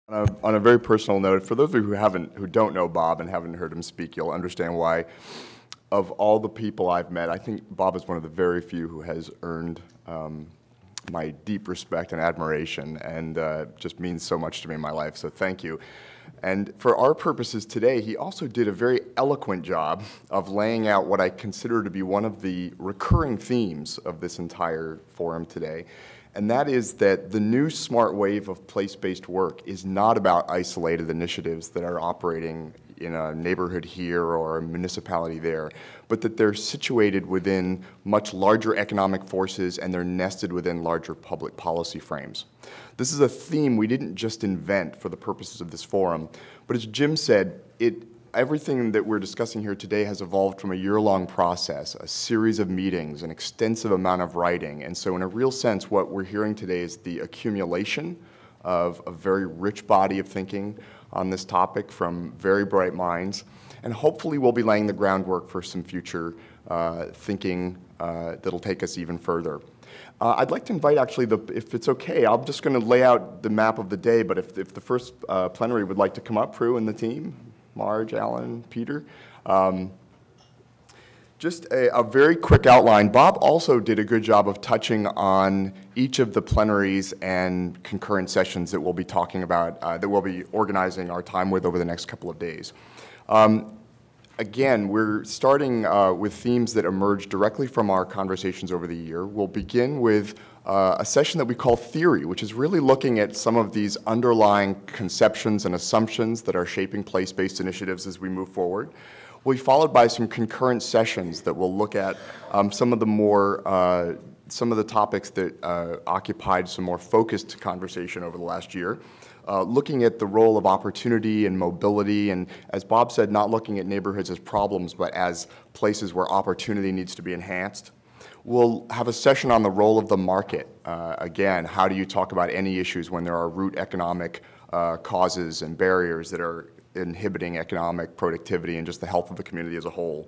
On a very personal note, for those of you who don't know Bob and haven't heard him speak, you'll understand why. Of all the people I've met, I think Bob is one of the very few who has earned my deep respect and admiration, and just means so much to me in my life, so thank you. And for our purposes today, he also did a very eloquent job of laying out what I consider to be one of the recurring themes of this entire forum today, and that is that the new smart wave of place-based work is not about isolated initiatives that are operating in a neighborhood here or a municipality there, but that they're situated within much larger economic forces and they're nested within larger public policy frames. This is a theme we didn't just invent for the purposes of this forum, but as Jim said, everything that we're discussing here today has evolved from a year-long process, a series of meetings, an extensive amount of writing, and so in a real sense what we're hearing today is the accumulation of a very rich body of thinking on this topic from very bright minds, and hopefully we'll be laying the groundwork for some future thinking that'll take us even further. I'd like to invite, actually, if it's okay, I'm just going to lay out the map of the day, but if the first plenary would like to come up, Prue and the team, Marge, Alan, Peter. Just a very quick outline. Bob also did a good job of touching on each of the plenaries and concurrent sessions that we'll be talking about, that we'll be organizing our time with over the next couple of days. Again, we're starting with themes that emerge directly from our conversations over the year. We'll begin with a session that we call Theory, which is really looking at some of these underlying conceptions and assumptions that are shaping place-based initiatives as we move forward. We'll be followed by some concurrent sessions that will look at some of the topics that occupied some more focused conversation over the last year. Looking at the role of opportunity and mobility, and as Bob said, not looking at neighborhoods as problems, but as places where opportunity needs to be enhanced. We'll have a session on the role of the market. Again, how do you talk about any issues when there are root economic causes and barriers that are inhibiting economic productivity and just the health of the community as a whole.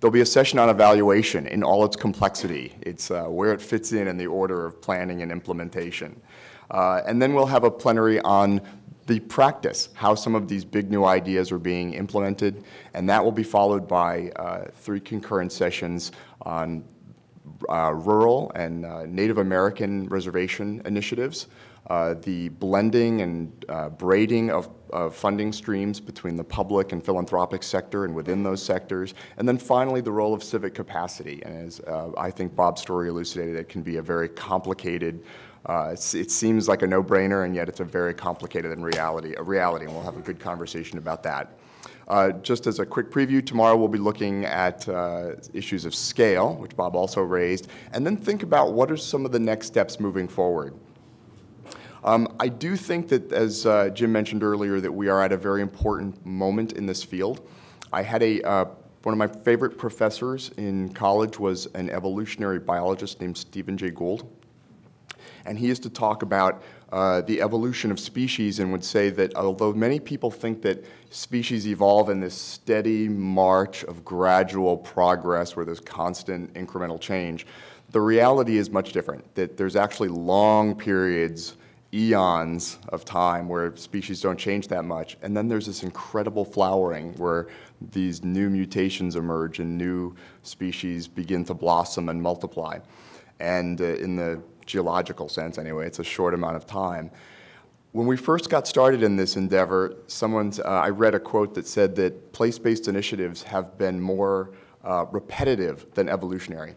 There'll be a session on evaluation in all its complexity. It's where it fits in the order of planning and implementation. And then we'll have a plenary on the practice, how some of these big new ideas are being implemented, and that will be followed by 3 concurrent sessions on rural and Native American reservation initiatives, the blending and braiding of funding streams between the public and philanthropic sector and within those sectors, and then finally the role of civic capacity. And as I think Bob's story elucidated, it can be a very complicated, it seems like a no-brainer, and yet it's a very complicated and reality, and we'll have a good conversation about that. Just as a quick preview, tomorrow we'll be looking at issues of scale, which Bob also raised, and then think about what are some of the next steps moving forward. I do think that, as Jim mentioned earlier, that we are at a very important moment in this field. I had one of my favorite professors in college was an evolutionary biologist named Stephen Jay Gould. And he used to talk about the evolution of species and would say that although many people think that species evolve in this steady march of gradual progress where there's constant incremental change, the reality is much different, that there's actually long periods, eons of time where species don't change that much, and then there's this incredible flowering where these new mutations emerge and new species begin to blossom and multiply. And in the geological sense anyway, it's a short amount of time. When we first got started in this endeavor, I read a quote that said that place-based initiatives have been more repetitive than evolutionary.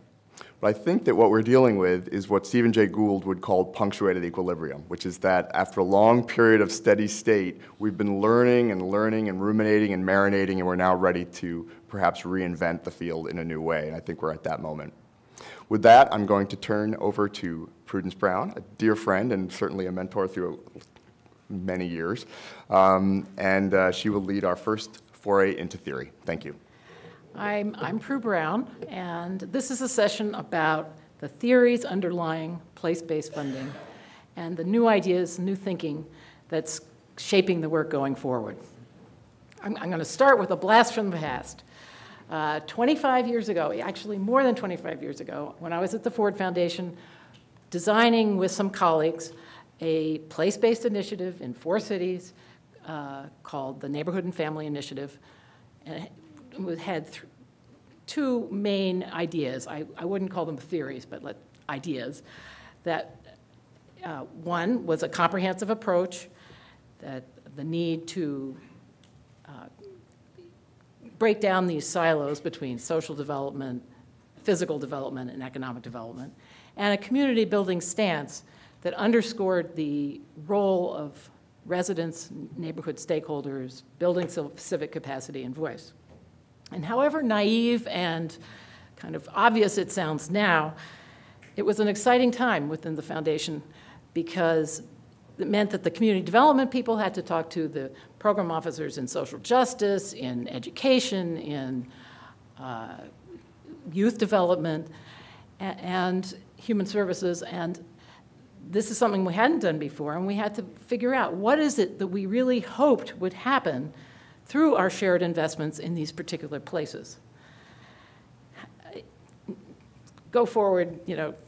But I think that what we're dealing with is what Stephen Jay Gould would call punctuated equilibrium, which is that after a long period of steady state, we've been learning and ruminating and marinating, and we're now ready to perhaps reinvent the field in a new way, and I think we're at that moment. With that, I'm going to turn over to Prudence Brown, a dear friend and certainly a mentor through many years, and she will lead our first foray into theory. Thank you. I'm Prue Brown, and this is a session about the theories underlying place-based funding and the new ideas, new thinking that's shaping the work going forward. I'm going to start with a blast from the past. 25 years ago, actually more than 25 years ago, when I was at the Ford Foundation designing with some colleagues a place-based initiative in 4 cities called the Neighborhood and Family Initiative. And it had 2 main ideas. I wouldn't call them theories, but ideas. That one was a comprehensive approach, that the need to break down these silos between social development, physical development, and economic development, and a community building stance that underscored the role of residents, neighborhood stakeholders, building civic capacity and voice. And however naive and kind of obvious it sounds now, it was an exciting time within the foundation because it meant that the community development people had to talk to the program officers in social justice, in education, in youth development, and human services. And this is something we hadn't done before, and we had to figure out what is it that we really hoped would happen through our shared investments in these particular places. Go forward,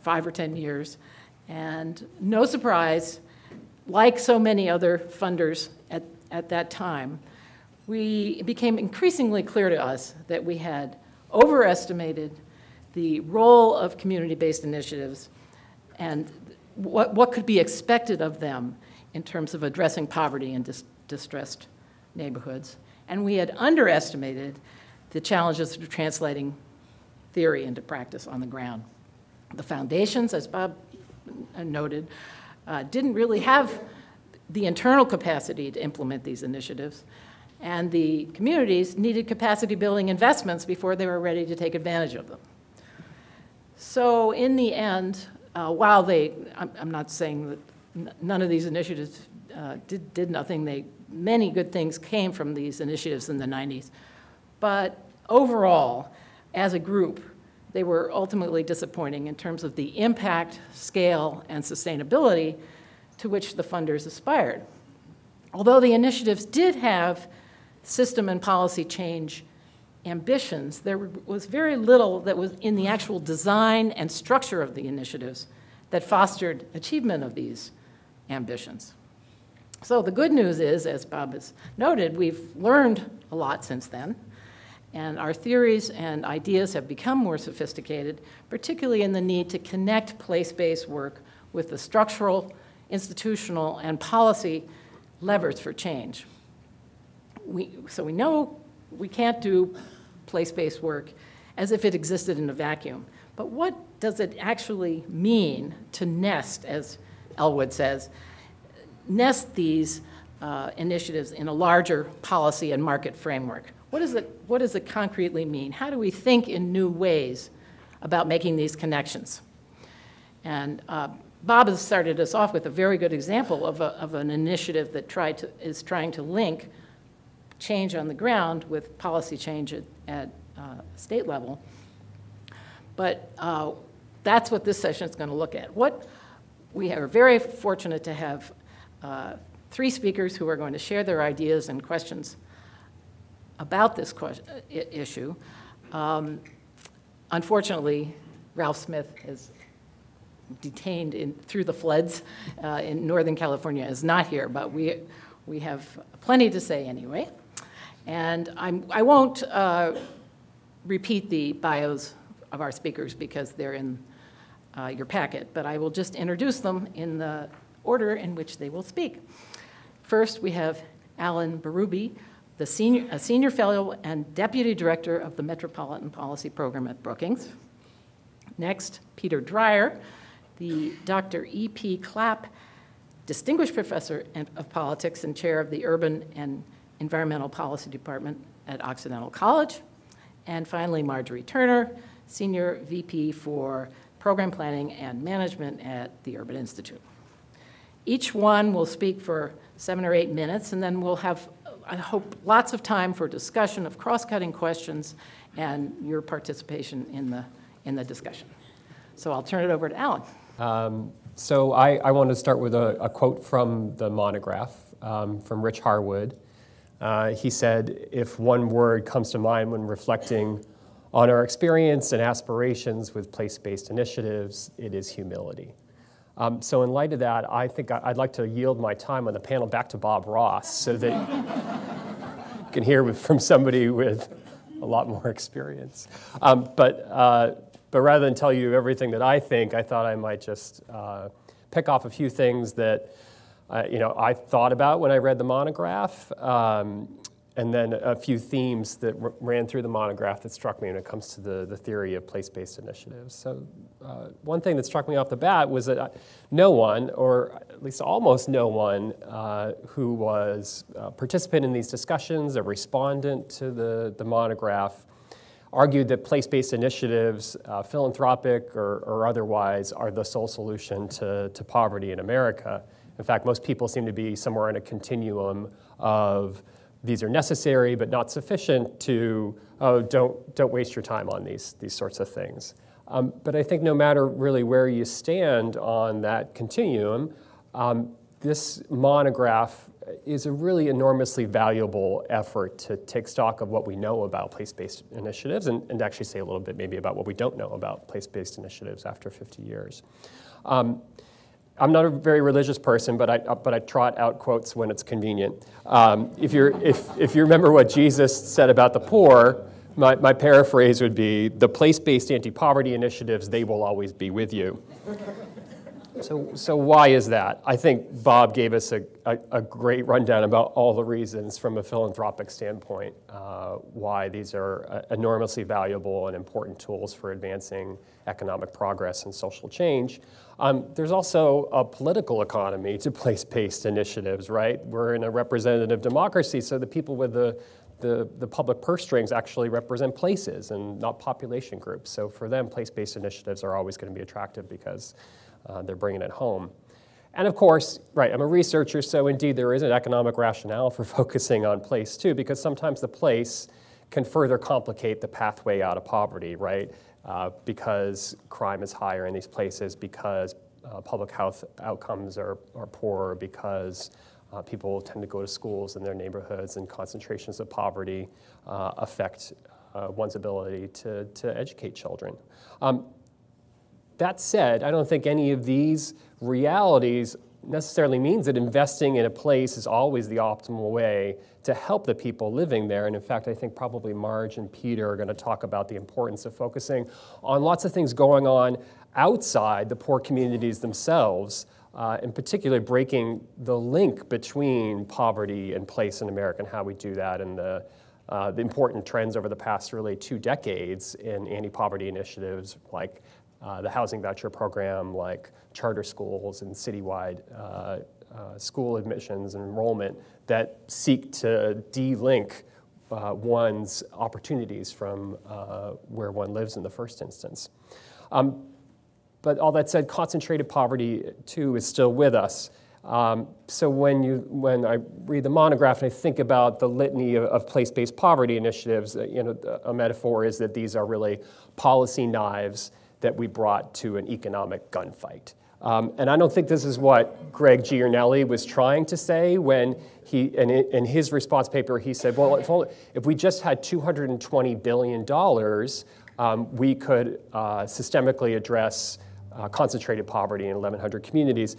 5 or 10 years, and no surprise, like so many other funders at that time, it became increasingly clear to us that we had overestimated the role of community-based initiatives and what could be expected of them in terms of addressing poverty in distressed neighborhoods. And we had underestimated the challenges of translating theory into practice on the ground. The foundations, as Bob noted, didn't really have the internal capacity to implement these initiatives, and the communities needed capacity building investments before they were ready to take advantage of them. So in the end, while I'm not saying that none of these initiatives did nothing, many good things came from these initiatives in the 90s, but overall, as a group, they were ultimately disappointing in terms of the impact, scale, and sustainability to which the funders aspired. Although the initiatives did have system and policy change ambitions, there was very little that was in the actual design and structure of the initiatives that fostered achievement of these ambitions. So the good news is, as Bob has noted, we've learned a lot since then, and our theories and ideas have become more sophisticated, particularly in the need to connect place-based work with the structural, institutional, and policy levers for change. So we know we can't do place-based work as if it existed in a vacuum. But what does it actually mean to nest, as Elwood says, nest these initiatives in a larger policy and market framework? What does it concretely mean? How do we think in new ways about making these connections? And Bob has started us off with a very good example of an initiative that is trying to link change on the ground with policy change at state level. But that's what this session is going to look at. We are very fortunate to have 3 speakers who are going to share their ideas and questions about this issue. Unfortunately, Ralph Smith is detained through the floods in Northern California, is not here, but we have plenty to say anyway. And I won't repeat the bios of our speakers because they're in your packet, but I will just introduce them in the order in which they will speak. First, we have Alan Berube, a senior fellow and deputy director of the Metropolitan Policy Program at Brookings. Next, Peter Dreier, the Dr. E.P. Clapp Distinguished Professor of Politics and Chair of the Urban and Environmental Policy Department at Occidental College. And finally, Margery Turner, Senior VP for Program Planning and Management at the Urban Institute. Each one will speak for 7 or 8 minutes, and then we'll have, I hope, lots of time for discussion of cross-cutting questions and your participation in the discussion. So I'll turn it over to Alan. So I want to start with a quote from the monograph from Rich Harwood. He said, if one word comes to mind when reflecting on our experience and aspirations with place-based initiatives, it is humility. So in light of that, I think I'd like to yield my time on the panel back to Bob Ross so that you can hear from somebody with a lot more experience. But rather than tell you everything that I think, I thought I might just pick off a few things that I thought about when I read the monograph, and then a few themes that ran through the monograph that struck me when it comes to the theory of place-based initiatives. So one thing that struck me off the bat was that no one, or at least almost no one, who was a participant in these discussions, a respondent to the monograph, argued that place-based initiatives, philanthropic or otherwise, are the sole solution to poverty in America. In fact, most people seem to be somewhere in a continuum of these are necessary but not sufficient to, oh, don't waste your time on these sorts of things. But I think no matter really where you stand on that continuum, this monograph is a really enormously valuable effort to take stock of what we know about place-based initiatives and actually say a little bit maybe about what we don't know about place-based initiatives after 50 years. I'm not a very religious person, but I trot out quotes when it's convenient. If you remember what Jesus said about the poor, my paraphrase would be, the place-based anti-poverty initiatives, they will always be with you. So why is that? I think Bob gave us a great rundown about all the reasons from a philanthropic standpoint why these are enormously valuable and important tools for advancing economic progress and social change. There's also a political economy to place-based initiatives, right? We're in a representative democracy, so the people with the public purse strings actually represent places and not population groups. So for them, place-based initiatives are always going to be attractive because they're bringing it home. And of course, right, I'm a researcher, so indeed there is an economic rationale for focusing on place too, because sometimes the place can further complicate the pathway out of poverty, right? Because crime is higher in these places, because public health outcomes are poorer, because people tend to go to schools in their neighborhoods, and concentrations of poverty affect one's ability to educate children. That said, I don't think any of these realities necessarily means that investing in a place is always the optimal way to help the people living there. And in fact, I think probably Marge and Peter are going to talk about the importance of focusing on lots of things going on outside the poor communities themselves, in particular breaking the link between poverty and place in America and how we do that, and the important trends over the past really 2 decades in anti-poverty initiatives like the housing voucher program, like charter schools and citywide school admissions and enrollment that seek to de-link one's opportunities from where one lives in the first instance. But all that said, concentrated poverty too is still with us. So when I read the monograph and I think about the litany of place-based poverty initiatives, a metaphor is that these are really policy knives that we brought to an economic gunfight. And I don't think this is what Greg Giornelli was trying to say when he, in his response paper, he said, well, if we just had $220 billion, we could systemically address concentrated poverty in 1,100 communities.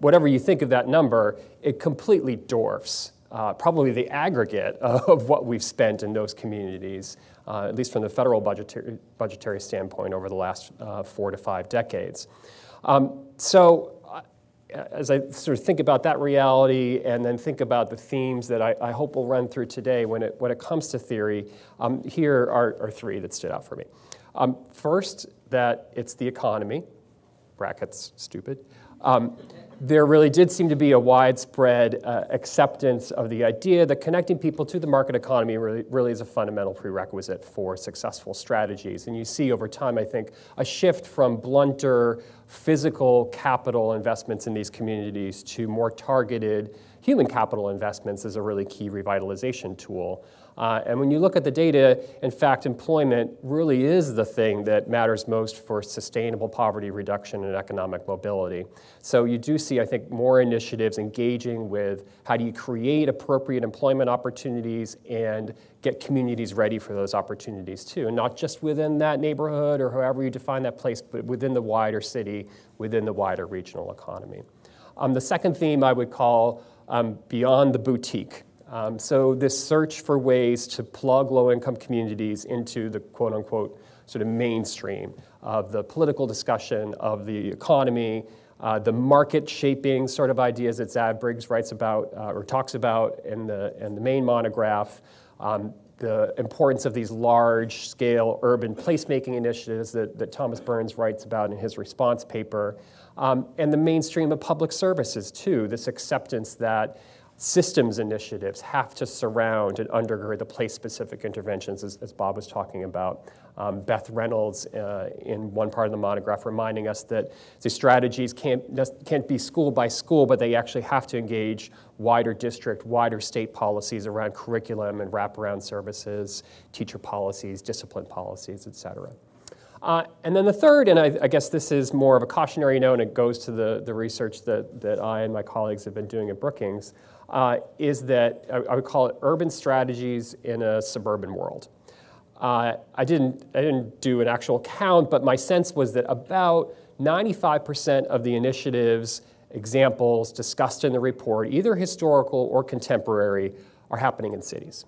Whatever you think of that number, it completely dwarfs probably the aggregate of what we've spent in those communities, at least from the federal budgetary standpoint over the last 4 to 5 decades. So as I sort of think about that reality and then think about the themes that I hope we'll run through today when it comes to theory, here are 3 that stood out for me. First, that it's the economy, brackets, stupid. There really did seem to be a widespread acceptance of the idea that connecting people to the market economy really is a fundamental prerequisite for successful strategies. And you see over time, I think, a shift from blunter physical capital investments in these communities to more targeted human capital investments as a really key revitalization tool. And when you look at the data, in fact, employment really is the thing that matters most for sustainable poverty reduction and economic mobility. So you do see, I think, more initiatives engaging with how do you create appropriate employment opportunities and get communities ready for those opportunities too, and not just within that neighborhood or however you define that place, but within the wider city, within the wider regional economy. The second theme I would call beyond the boutique. So this search for ways to plug low-income communities into the quote-unquote sort of mainstream of the political discussion, of the economy, the market-shaping sort of ideas that Zav Briggs writes about or talks about in the main monograph, the importance of these large-scale urban placemaking initiatives that Thomas Burns writes about in his response paper, and the mainstream of public services too, this acceptance that systems initiatives have to surround and undergird the place-specific interventions, as Bob was talking about. Beth Reynolds in one part of the monograph reminding us that the strategies can't be school by school, but they actually have to engage wider district, wider state policies around curriculum and wraparound services, teacher policies, discipline policies, et cetera. And then the third, and I guess this is more of a cautionary note, and it goes to the research that I and my colleagues have been doing at Brookings, is that I would call it urban strategies in a suburban world. I didn't do an actual count, but my sense was that about 95% of the initiatives, examples discussed in the report, either historical or contemporary, are happening in cities.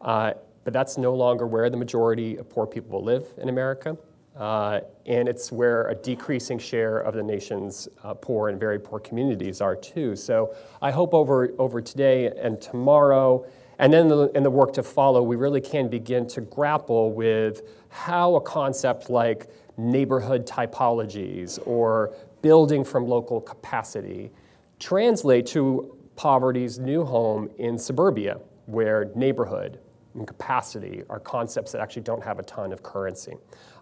But that's no longer where the majority of poor people live in America. And it's where a decreasing share of the nation's poor and very poor communities are too. So I hope over today and tomorrow, and then in the work to follow, we really can begin to grapple with how a concept like neighborhood typologies or building from local capacity translate to poverty's new home in suburbia, where neighborhood and capacity are concepts that actually don't have a ton of currency.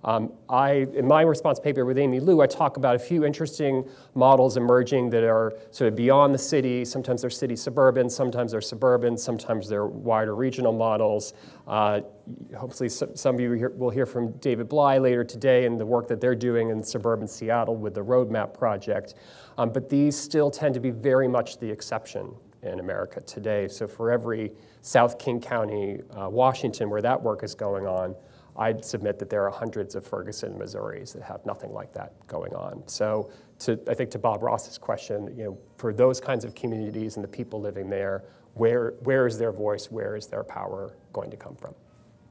In my response paper with Amy Liu, I talk about a few interesting models emerging that are sort of beyond the city. Sometimes they're city-suburban, sometimes they're suburban, sometimes they're wider regional models. Hopefully some of you will hear from David Bly later today and the work that they're doing in suburban Seattle with the Roadmap Project. But these still tend to be very much the exception in America today. So for every South King County, Washington, where that work is going on, I'd submit that there are hundreds of Ferguson, Missouris that have nothing like that going on. So I think to Bob Ross's question, for those kinds of communities and the people living there, where is their voice, where is their power going to come from?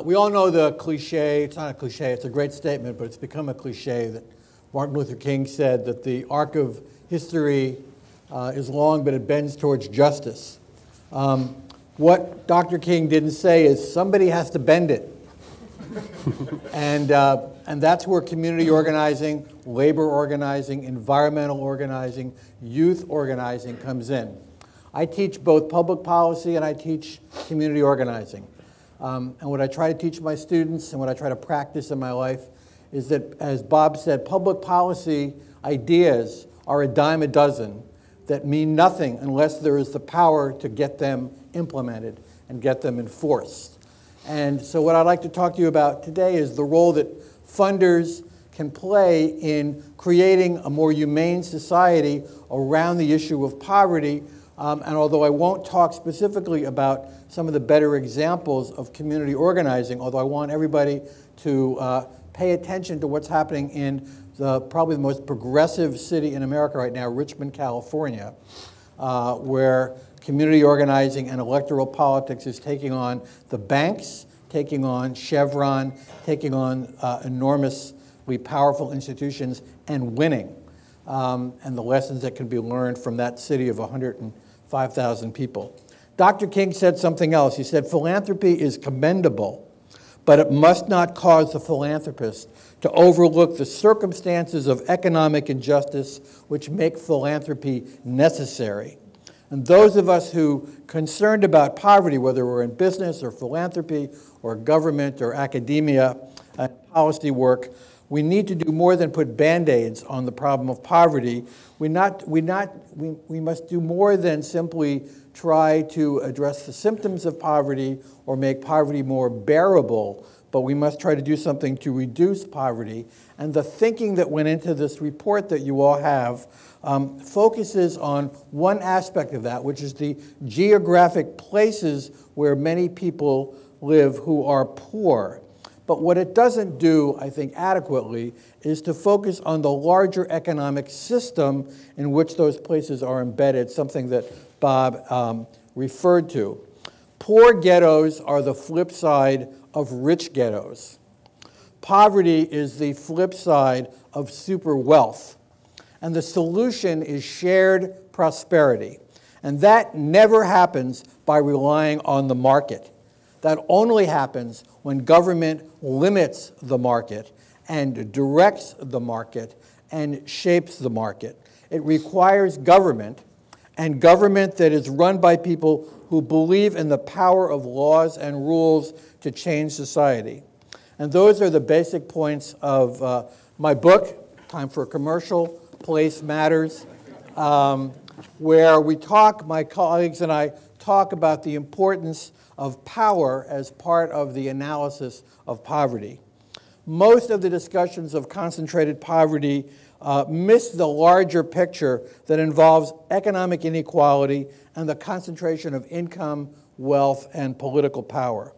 We all know the cliche, it's not a cliche, it's a great statement, but it's become a cliche that Martin Luther King said that the arc of history is long, but it bends towards justice. What Dr. King didn't say is somebody has to bend it. And that's where community organizing, labor organizing, environmental organizing, youth organizing comes in. I teach both public policy and I teach community organizing. And what I try to teach my students and what I try to practice in my life is that, as Bob said, public policy ideas are a dime a dozen that mean nothing unless there is the power to get them implemented and get them enforced. And so what I'd like to talk to you about today is the role that funders can play in creating a more humane society around the issue of poverty. And although I won't talk specifically about some of the better examples of community organizing, although I want everybody to pay attention to what's happening in probably the most progressive city in America right now, Richmond, California, where community organizing and electoral politics is taking on the banks, taking on Chevron, taking on enormously powerful institutions and winning. And the lessons that can be learned from that city of 105,000 people. Dr. King said something else. He said, philanthropy is commendable, but it must not cause the philanthropist to overlook the circumstances of economic injustice which make philanthropy necessary. And those of us who are concerned about poverty, whether we're in business or philanthropy or government or academia and policy work, We need to do more than put Band-Aids on the problem of poverty. We must do more than simply try to address the symptoms of poverty or make poverty more bearable, but we must try to do something to reduce poverty. And the thinking that went into this report that you all have focuses on one aspect of that, which is the geographic places where many people live who are poor. But what it doesn't do, I think, adequately is to focus on the larger economic system in which those places are embedded, something that Bob referred to. Poor ghettos are the flip side of rich ghettos. Poverty is the flip side of super wealth. And the solution is shared prosperity. And that never happens by relying on the market. That only happens when government limits the market and directs the market and shapes the market. It requires government, and government that is run by people who believe in the power of laws and rules to change society. And those are the basic points of my book, time for a commercial, Place Matters, where we talk, my colleagues and I talk about the importance of power as part of the analysis of poverty. Most of the discussions of concentrated poverty miss the larger picture that involves economic inequality and the concentration of income, wealth, and political power.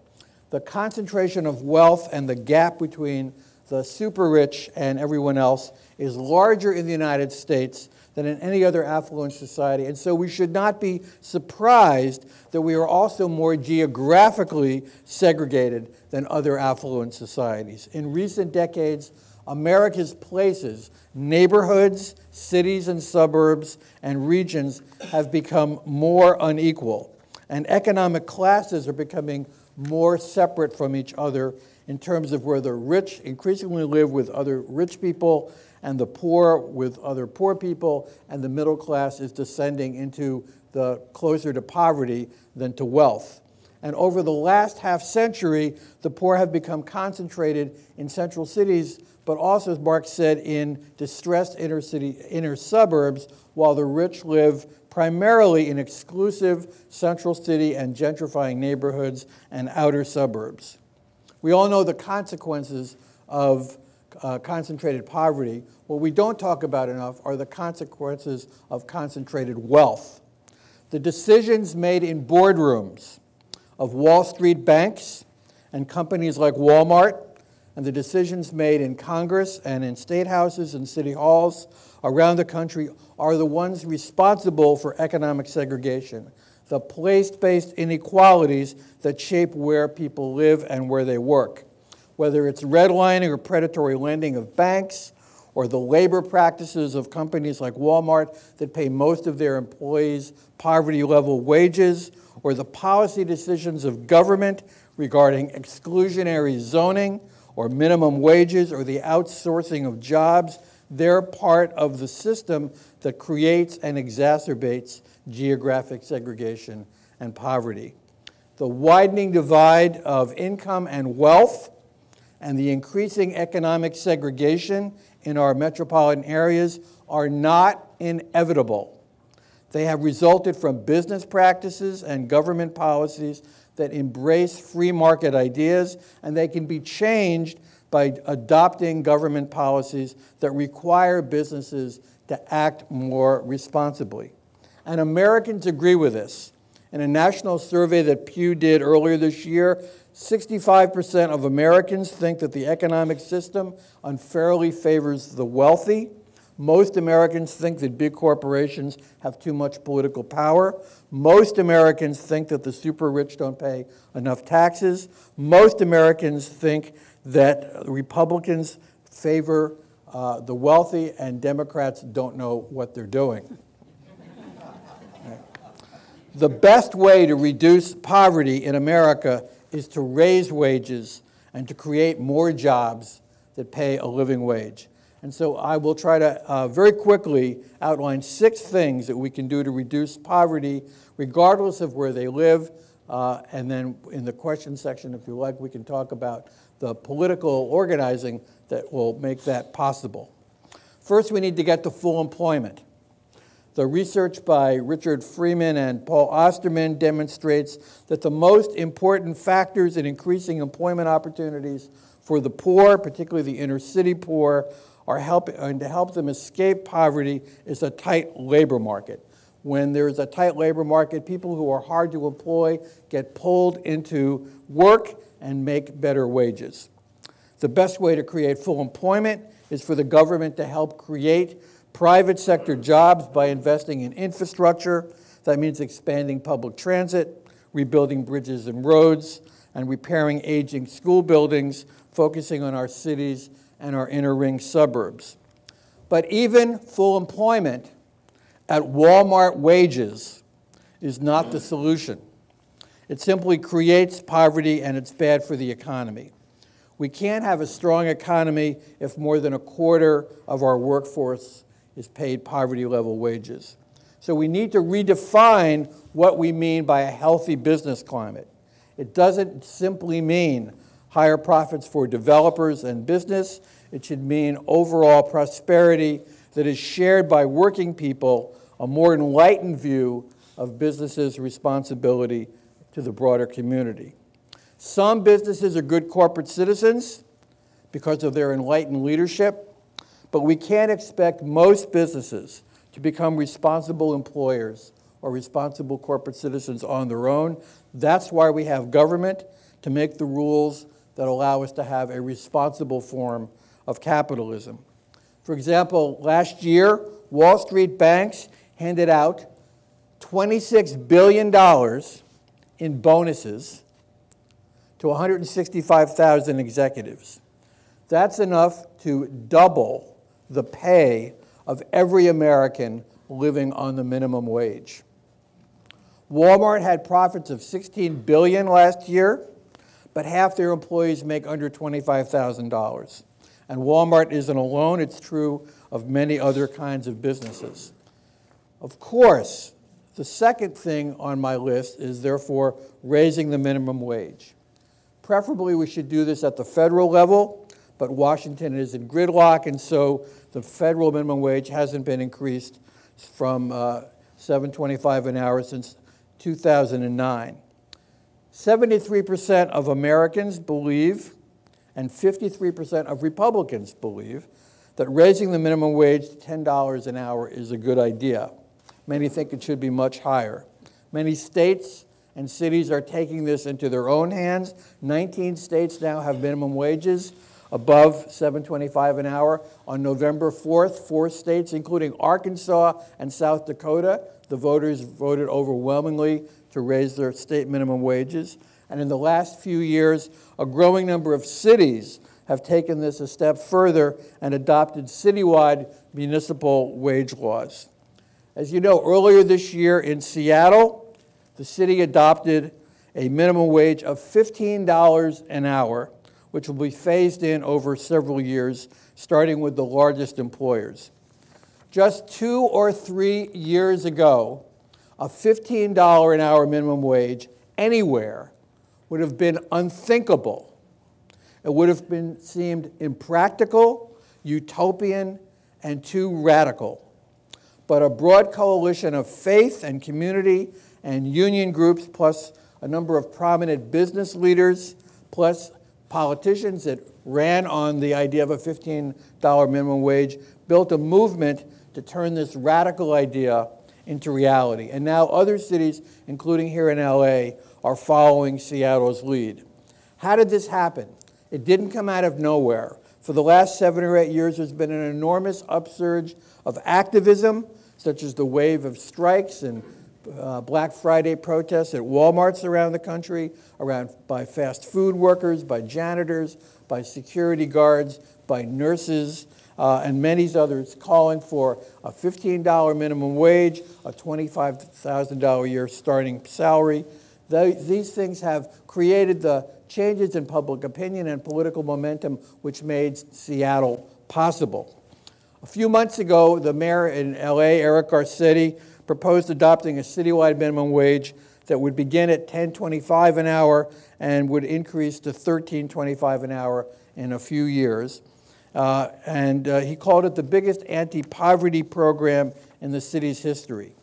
The concentration of wealth and the gap between the super rich and everyone else is larger in the United States than in any other affluent society. And so we should not be surprised that we are also more geographically segregated than other affluent societies. In recent decades, America's places, neighborhoods, cities and suburbs, and regions have become more unequal. And economic classes are becoming more separate from each other in terms of where the rich increasingly live with other rich people and the poor with other poor people, and the middle class is descending into the closer to poverty than to wealth. And over the last half century, the poor have become concentrated in central cities, but also, as Mark said, in distressed inner suburbs, while the rich live primarily in exclusive central city and gentrifying neighborhoods and outer suburbs. We all know the consequences of concentrated poverty. What we don't talk about enough are the consequences of concentrated wealth. The decisions made in boardrooms of Wall Street banks and companies like Walmart, and the decisions made in Congress and in state houses and city halls around the country are the ones responsible for economic segregation, the place-based inequalities that shape where people live and where they work. Whether it's redlining or predatory lending of banks, or the labor practices of companies like Walmart that pay most of their employees poverty-level wages, or the policy decisions of government regarding exclusionary zoning or minimum wages or the outsourcing of jobs, they're part of the system that creates and exacerbates geographic segregation and poverty. The widening divide of income and wealth and the increasing economic segregation in our metropolitan areas are not inevitable. They have resulted from business practices and government policies that embrace free market ideas, and they can be changed by adopting government policies that require businesses to act more responsibly. And Americans agree with this. In a national survey that Pew did earlier this year, 65% of Americans think that the economic system unfairly favors the wealthy. Most Americans think that big corporations have too much political power. Most Americans think that the super rich don't pay enough taxes. Most Americans think that Republicans favor the wealthy and Democrats don't know what they're doing. The best way to reduce poverty in America is to raise wages and to create more jobs that pay a living wage. And so I will try to very quickly outline 6 things that we can do to reduce poverty regardless of where they live. And then in the question section, if you like, we can talk about the political organizing that will make that possible. First, we need to get to full employment. The research by Richard Freeman and Paul Osterman demonstrates that the most important factors in increasing employment opportunities for the poor, particularly the inner city poor, and to help them escape poverty is a tight labor market. When there's a tight labor market, people who are hard to employ get pulled into work and make better wages. The best way to create full employment is for the government to help create private sector jobs by investing in infrastructure. That means expanding public transit, rebuilding bridges and roads, and repairing aging school buildings, focusing on our cities and our inner ring suburbs. But even full employment at Walmart wages is not the solution. It simply creates poverty, and it's bad for the economy. We can't have a strong economy if more than a quarter of our workforce is paid poverty-level wages. So we need to redefine what we mean by a healthy business climate. It doesn't simply mean higher profits for developers and business. It should mean overall prosperity that is shared by working people, a more enlightened view of businesses' responsibility to the broader community. Some businesses are good corporate citizens because of their enlightened leadership, but we can't expect most businesses to become responsible employers or responsible corporate citizens on their own. That's why we have government, to make the rules that allow us to have a responsible form of capitalism. For example, last year, Wall Street banks handed out $26 billion in bonuses to 165,000 executives. That's enough to double the pay of every American living on the minimum wage. Walmart had profits of $16 billion last year, but half their employees make under $25,000. And Walmart isn't alone. It's true of many other kinds of businesses. Of course, the second thing on my list is therefore raising the minimum wage. Preferably, we should do this at the federal level, but Washington is in gridlock, and so the federal minimum wage hasn't been increased from $7.25 an hour since 2009. 73% of Americans believe, and 53% of Republicans believe, that raising the minimum wage to $10 an hour is a good idea. Many think it should be much higher. Many states and cities are taking this into their own hands. 19 states now have minimum wages above $7.25 an hour. On November 4th, 4 states, including Arkansas and South Dakota, the voters voted overwhelmingly to raise their state minimum wages. And in the last few years, a growing number of cities have taken this a step further and adopted citywide municipal wage laws. As you know, earlier this year in Seattle, the city adopted a minimum wage of $15 an hour, which will be phased in over several years, starting with the largest employers. Just 2 or 3 years ago, a $15 an hour minimum wage anywhere would have been unthinkable. It would have seemed impractical, utopian, and too radical. But a broad coalition of faith and community and union groups, plus a number of prominent business leaders, plus politicians that ran on the idea of a $15 minimum wage, built a movement to turn this radical idea into reality. And now other cities, including here in LA, are following Seattle's lead. How did this happen? It didn't come out of nowhere. For the last 7 or 8 years, there's been an enormous upsurge of activism, such as the wave of strikes and Black Friday protests at Walmarts around the country, by fast food workers, by janitors, by security guards, by nurses, and many others, calling for a $15 minimum wage, a $25,000 a year starting salary. These things have created the changes in public opinion and political momentum which made Seattle possible. A few months ago, the mayor in LA, Eric Garcetti, proposed adopting a citywide minimum wage that would begin at $10.25 an hour and would increase to $13.25 an hour in a few years. He called it the biggest anti-poverty program in the city's history.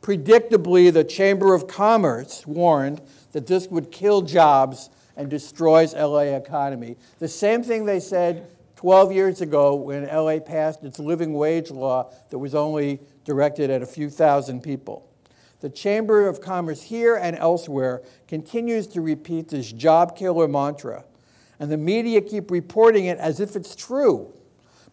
Predictably, the Chamber of Commerce warned that this would kill jobs and destroys LA economy. The same thing they said 12 years ago when LA passed its living wage law that was only directed at a few thousand people. The Chamber of Commerce here and elsewhere continues to repeat this job killer mantra, and the media keep reporting it as if it's true.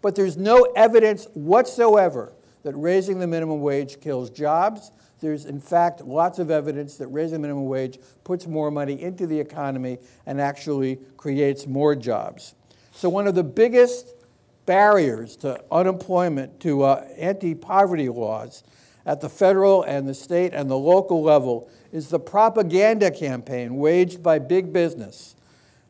But there's no evidence whatsoever that raising the minimum wage kills jobs. There's, in fact, lots of evidence that raising the minimum wage puts more money into the economy and actually creates more jobs. So one of the biggest barriers to unemployment, to anti-poverty laws at the federal and the state and the local level is the propaganda campaign waged by big business,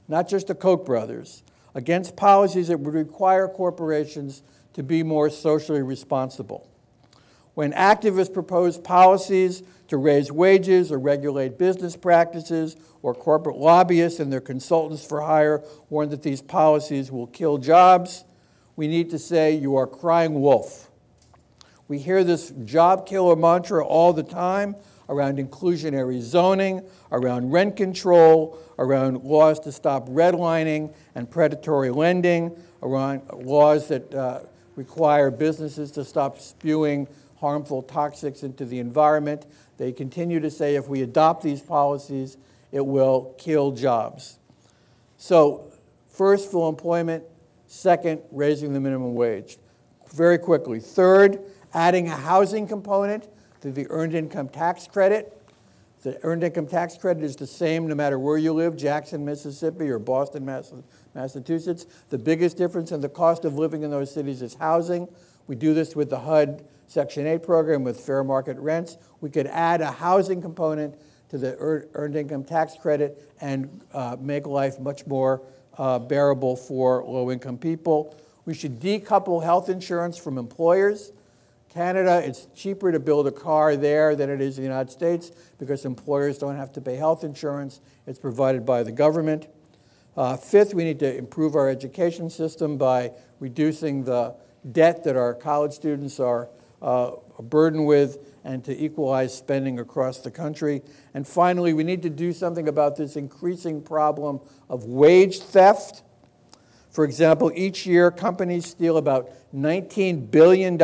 not just the Koch brothers, against policies that would require corporations to be more socially responsible. When activists propose policies to raise wages or regulate business practices, or corporate lobbyists and their consultants for hire warn that these policies will kill jobs, we need to say, you are crying wolf. We hear this job killer mantra all the time around inclusionary zoning, around rent control, around laws to stop redlining and predatory lending, around laws that require businesses to stop spewing harmful toxics into the environment. They continue to say if we adopt these policies, it will kill jobs. So first, full employment. Second, raising the minimum wage. Very quickly. Third, adding a housing component to the earned income tax credit. The earned income tax credit is the same no matter where you live, Jackson, Mississippi, or Boston, Massachusetts. The biggest difference in the cost of living in those cities is housing. We do this with the HUD Section 8 program with fair market rents. We could add a housing component to the earned income tax credit and make life much more bearable for low-income people. We should decouple health insurance from employers. Canada, it's cheaper to build a car there than it is in the United States because employers don't have to pay health insurance. It's provided by the government. Fifth, we need to improve our education system by reducing the debt that our college students are burdened with and to equalize spending across the country. And finally, we need to do something about this increasing problem of wage theft. For example, each year companies steal about $19 billion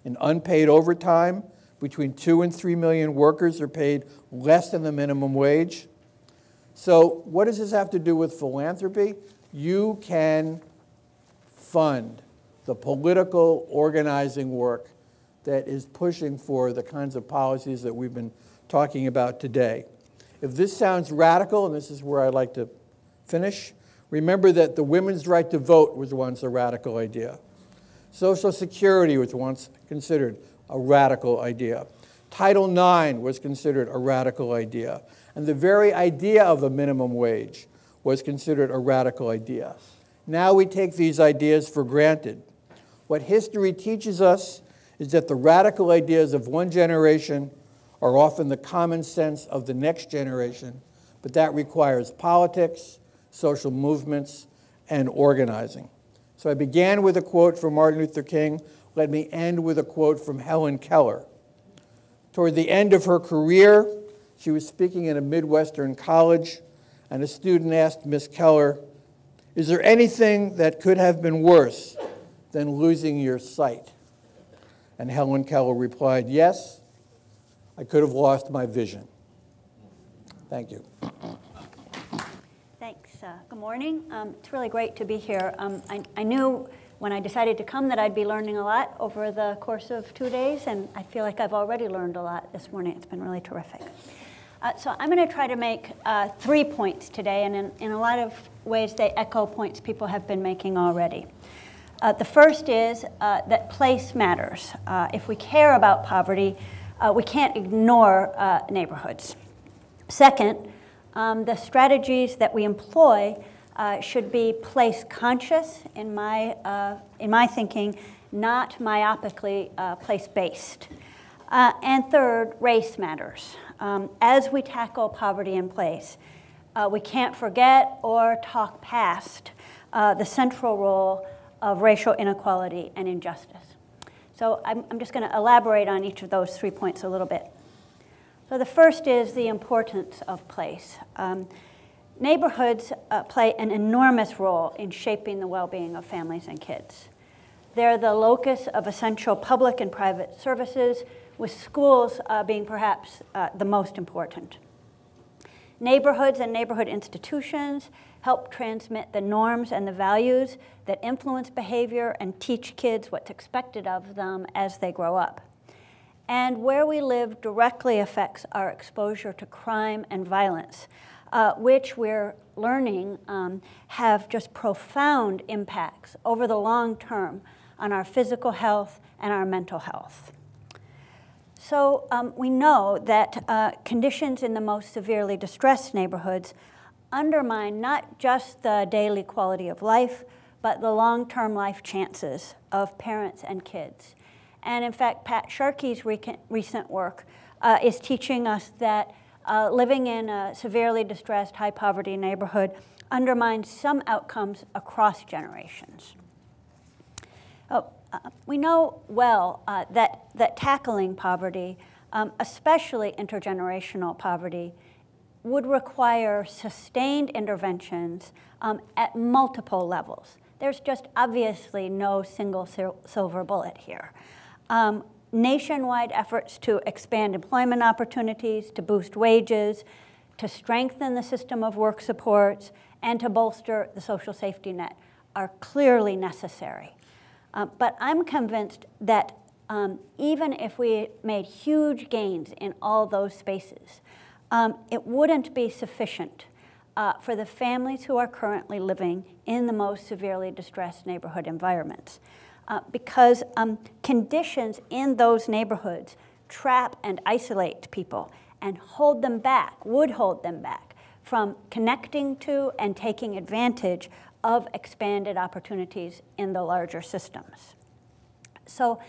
in unpaid overtime. Between 2 and 3 million workers are paid less than the minimum wage. So what does this have to do with philanthropy? You can fund the political organizing work that is pushing for the kinds of policies that we've been talking about today. If this sounds radical, and this is where I'd like to finish, remember that the women's right to vote was once a radical idea. Social Security was once considered a radical idea. Title IX was considered a radical idea. And the very idea of a minimum wage was considered a radical idea. Now we take these ideas for granted. What history teaches us is that the radical ideas of one generation are often the common sense of the next generation, but that requires politics, social movements, and organizing. So I began with a quote from Martin Luther King. Let me end with a quote from Helen Keller. Toward the end of her career, she was speaking in a Midwestern college, and a student asked Miss Keller, "Is there anything that could have been worse than losing your sight?" And Helen Keller replied, "Yes, I could have lost my vision." Thank you. Thanks. Good morning. It's really great to be here. I knew when I decided to come that I'd be learning a lot over the course of 2 days, and I feel like I've already learned a lot this morning. It's been really terrific. So I'm going to try to make 3 points today, and in a lot of ways they echo points people have been making already. The first is that place matters. If we care about poverty, we can't ignore neighborhoods. Second, the strategies that we employ should be place conscious in my thinking, not myopically place based. And third, race matters. as we tackle poverty in place. We can't forget or talk past the central role of racial inequality and injustice. So I'm just going to elaborate on each of those 3 points a little bit. So the first is the importance of place. Neighborhoods play an enormous role in shaping the well-being of families and kids. They're the locus of essential public and private services, with schools being perhaps the most important. Neighborhoods and neighborhood institutions help transmit the norms and the values that influence behavior and teach kids what's expected of them as they grow up. And where we live directly affects our exposure to crime and violence, which we're learning have just profound impacts over the long term on our physical health and our mental health. So we know that conditions in the most severely distressed neighborhoods undermine not just the daily quality of life, but the long-term life chances of parents and kids. And in fact, Pat Sharkey's recent work is teaching us that living in a severely distressed, high-poverty neighborhood undermines some outcomes across generations. We know well that tackling poverty, especially intergenerational poverty, would require sustained interventions at multiple levels. There's just obviously no single silver bullet here. Nationwide efforts to expand employment opportunities, to boost wages, to strengthen the system of work supports, and to bolster the social safety net are clearly necessary. But I'm convinced that even if we made huge gains in all those spaces, it wouldn't be sufficient for the families who are currently living in the most severely distressed neighborhood environments. Because conditions in those neighborhoods trap and isolate people and would hold them back from connecting to and taking advantage of expanded opportunities in the larger systems. So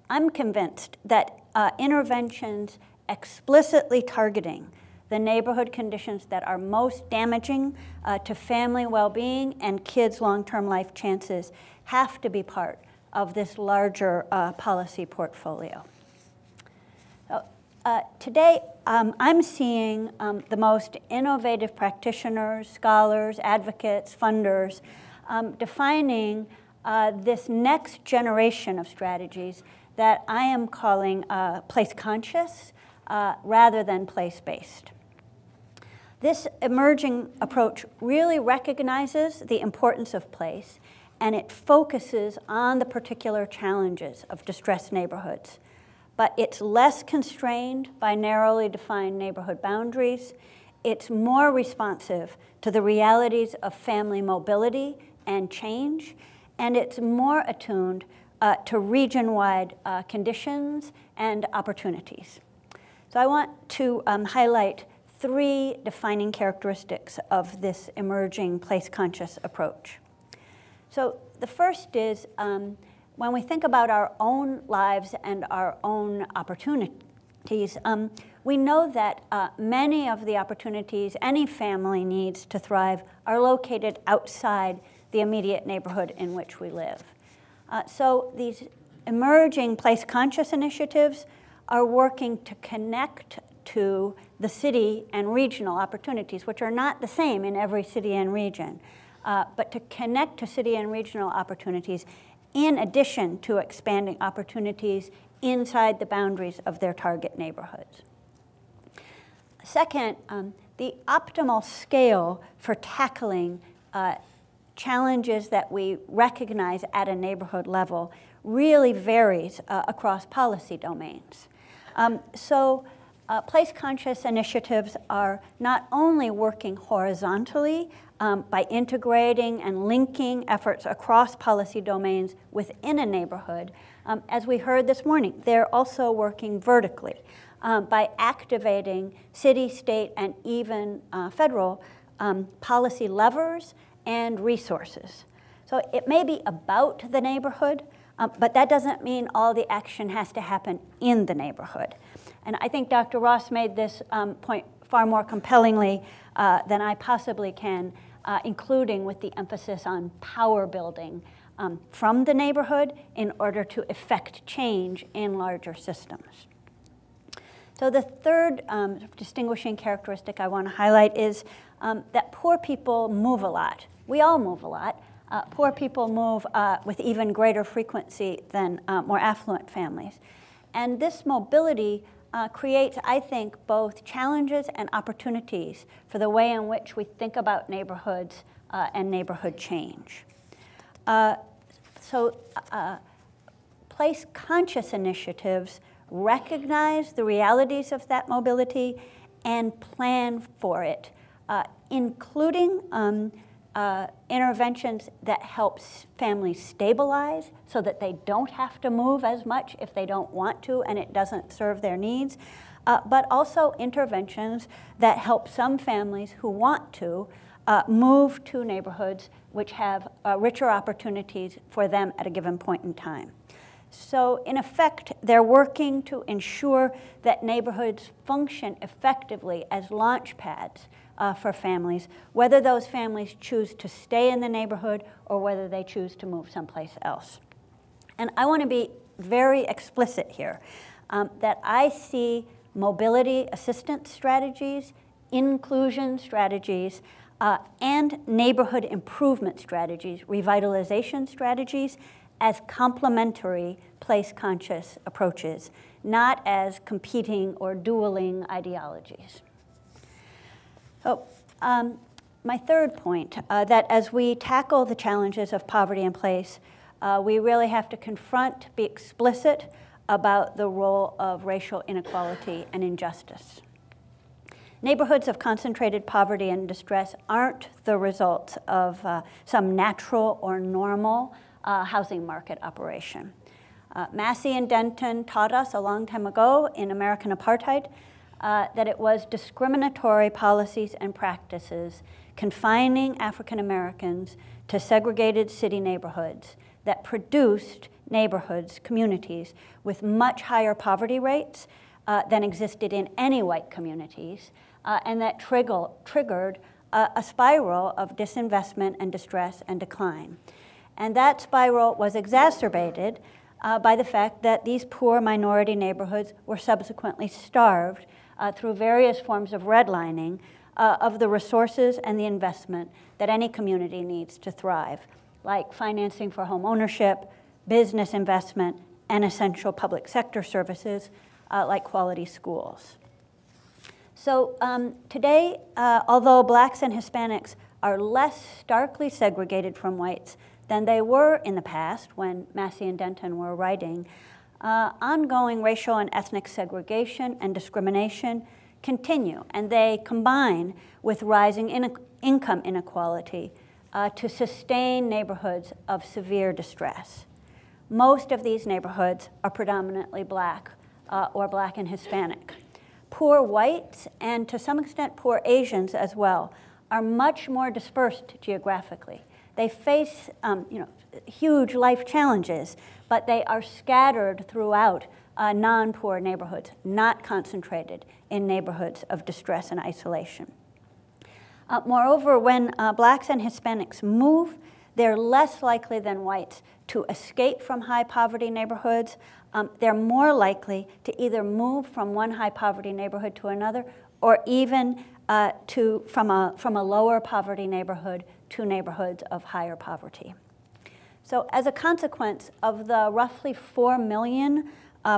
I'm convinced that interventions explicitly targeting the neighborhood conditions that are most damaging to family well-being and kids' long-term life chances have to be part of this larger policy portfolio. So, today, I'm seeing the most innovative practitioners, scholars, advocates, funders defining this next generation of strategies that I am calling place-conscious rather than place-based. This emerging approach really recognizes the importance of place, and it focuses on the particular challenges of distressed neighborhoods. But it's less constrained by narrowly defined neighborhood boundaries. It's more responsive to the realities of family mobility and change, and it's more attuned to region-wide conditions and opportunities. So I want to highlight 3 defining characteristics of this emerging place-conscious approach. So the first is when we think about our own lives and our own opportunities, we know that many of the opportunities any family needs to thrive are located outside the immediate neighborhood in which we live. So these emerging place-conscious initiatives are working to connect to the city and regional opportunities, which are not the same in every city and region, but to connect to city and regional opportunities in addition to expanding opportunities inside the boundaries of their target neighborhoods. Second, the optimal scale for tackling challenges that we recognize at a neighborhood level really varies across policy domains. Place-conscious initiatives are not only working horizontally by integrating and linking efforts across policy domains within a neighborhood. As we heard this morning, they're also working vertically by activating city, state, and even federal policy levers and resources. So it may be about the neighborhood, but that doesn't mean all the action has to happen in the neighborhood. And I think Dr. Ross made this point far more compellingly than I possibly can, including with the emphasis on power building from the neighborhood in order to effect change in larger systems. So the third distinguishing characteristic I want to highlight is that poor people move a lot. We all move a lot. Poor people move with even greater frequency than more affluent families. And this mobility creates, I think, both challenges and opportunities for the way in which we think about neighborhoods and neighborhood change. Place-conscious initiatives recognize the realities of that mobility and plan for it, including interventions that help families stabilize so that they don't have to move as much if they don't want to and it doesn't serve their needs, but also interventions that help some families who want to move to neighborhoods which have richer opportunities for them at a given point in time. So in effect, they're working to ensure that neighborhoods function effectively as launch pads for families, whether those families choose to stay in the neighborhood or whether they choose to move someplace else. And I want to be very explicit here that I see mobility assistance strategies, inclusion strategies, and neighborhood improvement strategies, revitalization strategies, as complementary place-conscious approaches, not as competing or dueling ideologies. So, my third point, that as we tackle the challenges of poverty and place, we really have to confront, be explicit about the role of racial inequality and injustice. Neighborhoods of concentrated poverty and distress aren't the result of some natural or normal housing market operation. Massey and Denton taught us a long time ago in American Apartheid that it was discriminatory policies and practices confining African Americans to segregated city neighborhoods that produced neighborhoods, communities, with much higher poverty rates than existed in any white communities, and that triggered a spiral of disinvestment and distress and decline. And that spiral was exacerbated by the fact that these poor minority neighborhoods were subsequently starved through various forms of redlining of the resources and the investment that any community needs to thrive, like financing for home ownership, business investment, and essential public sector services like quality schools. So today, although blacks and Hispanics are less starkly segregated from whites than they were in the past when Massey and Denton were writing, ongoing racial and ethnic segregation and discrimination continue, and they combine with rising income inequality to sustain neighborhoods of severe distress. Most of these neighborhoods are predominantly black or black and Hispanic. Poor whites, and to some extent poor Asians as well, are much more dispersed geographically. They face huge life challenges, but they are scattered throughout non-poor neighborhoods, not concentrated in neighborhoods of distress and isolation. Moreover, when blacks and Hispanics move, they're less likely than whites to escape from high poverty neighborhoods. They're more likely to either move from one high poverty neighborhood to another, or even from a lower poverty neighborhood to neighborhoods of higher poverty. So as a consequence of the roughly 4 million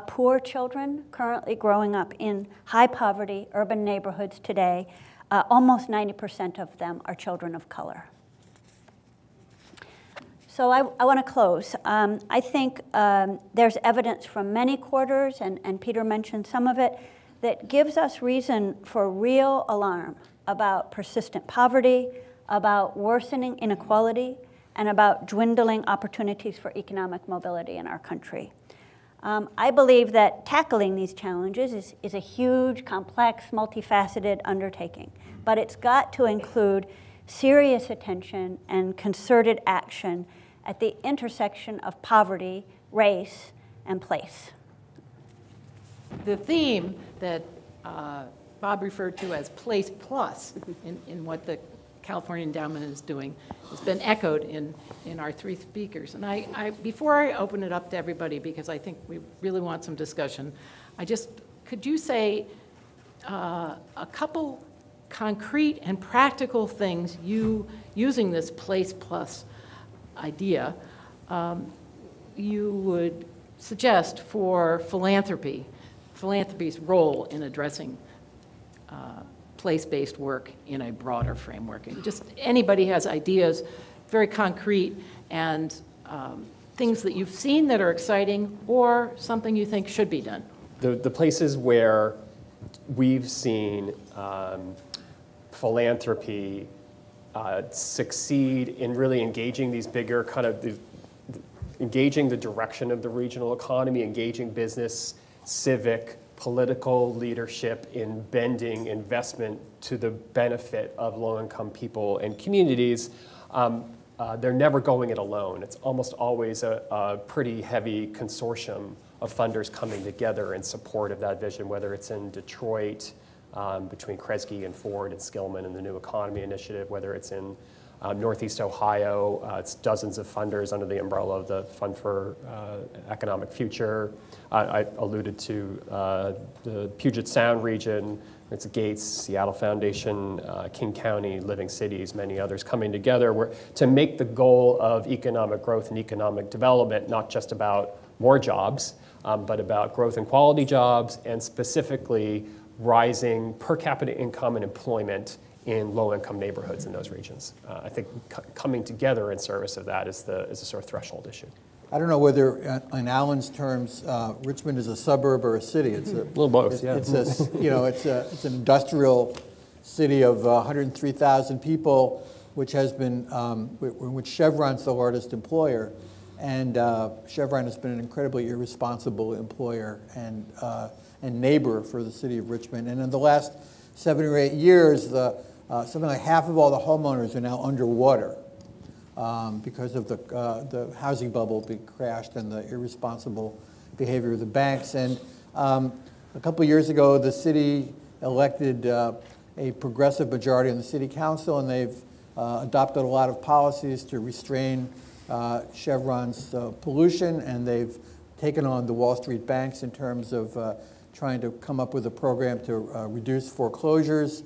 poor children currently growing up in high poverty urban neighborhoods today, almost 90% of them are children of color. So I want to close. I think there's evidence from many quarters, and Peter mentioned some of it, that gives us reason for real alarm about persistent poverty, about worsening inequality, and about dwindling opportunities for economic mobility in our country. I believe that tackling these challenges is a huge, complex, multifaceted undertaking, but it's got to include serious attention and concerted action at the intersection of poverty, race, and place. the theme that Bob referred to as Place Plus in what the California Endowment is doing has been echoed in our three speakers. And before I open it up to everybody, because I think we really want some discussion, could you say a couple concrete and practical things using this Place Plus idea you would suggest for philanthropy's role in addressing place-based work in a broader framework? And just anybody has ideas, very concrete, and things that you've seen that are exciting or something you think should be done. The places where we've seen philanthropy succeed in really engaging these bigger engaging the direction of the regional economy, engaging business, civic, political leadership in bending investment to the benefit of low-income people and communities. They're never going it alone. It's almost always a pretty heavy consortium of funders coming together in support of that vision, whether it's in Detroit, between Kresge and Ford and Skillman and the New Economy Initiative, whether it's in Northeast Ohio, it's dozens of funders under the umbrella of the Fund for Economic Future. I alluded to the Puget Sound region, it's Gates, Seattle Foundation, King County, Living Cities, many others coming together to make the goal of economic growth and economic development not just about more jobs, but about growth and quality jobs, and specifically rising per capita income and employment in low-income neighborhoods in those regions. I think coming together in service of that is a sort of threshold issue. I don't know whether, in Alan's terms, Richmond is a suburb or a city. It's a little both. Yeah. It's it's an industrial city of 103,000 people, which has been, which Chevron's the largest employer, and Chevron has been an incredibly irresponsible employer and neighbor for the city of Richmond. And in the last 7 or 8 years, something like half of all the homeowners are now underwater because of the housing bubble being crashed and the irresponsible behavior of the banks. And a couple of years ago, the city elected a progressive majority on the city council, and they've adopted a lot of policies to restrain Chevron's pollution, and they've taken on the Wall Street banks in terms of trying to come up with a program to reduce foreclosures.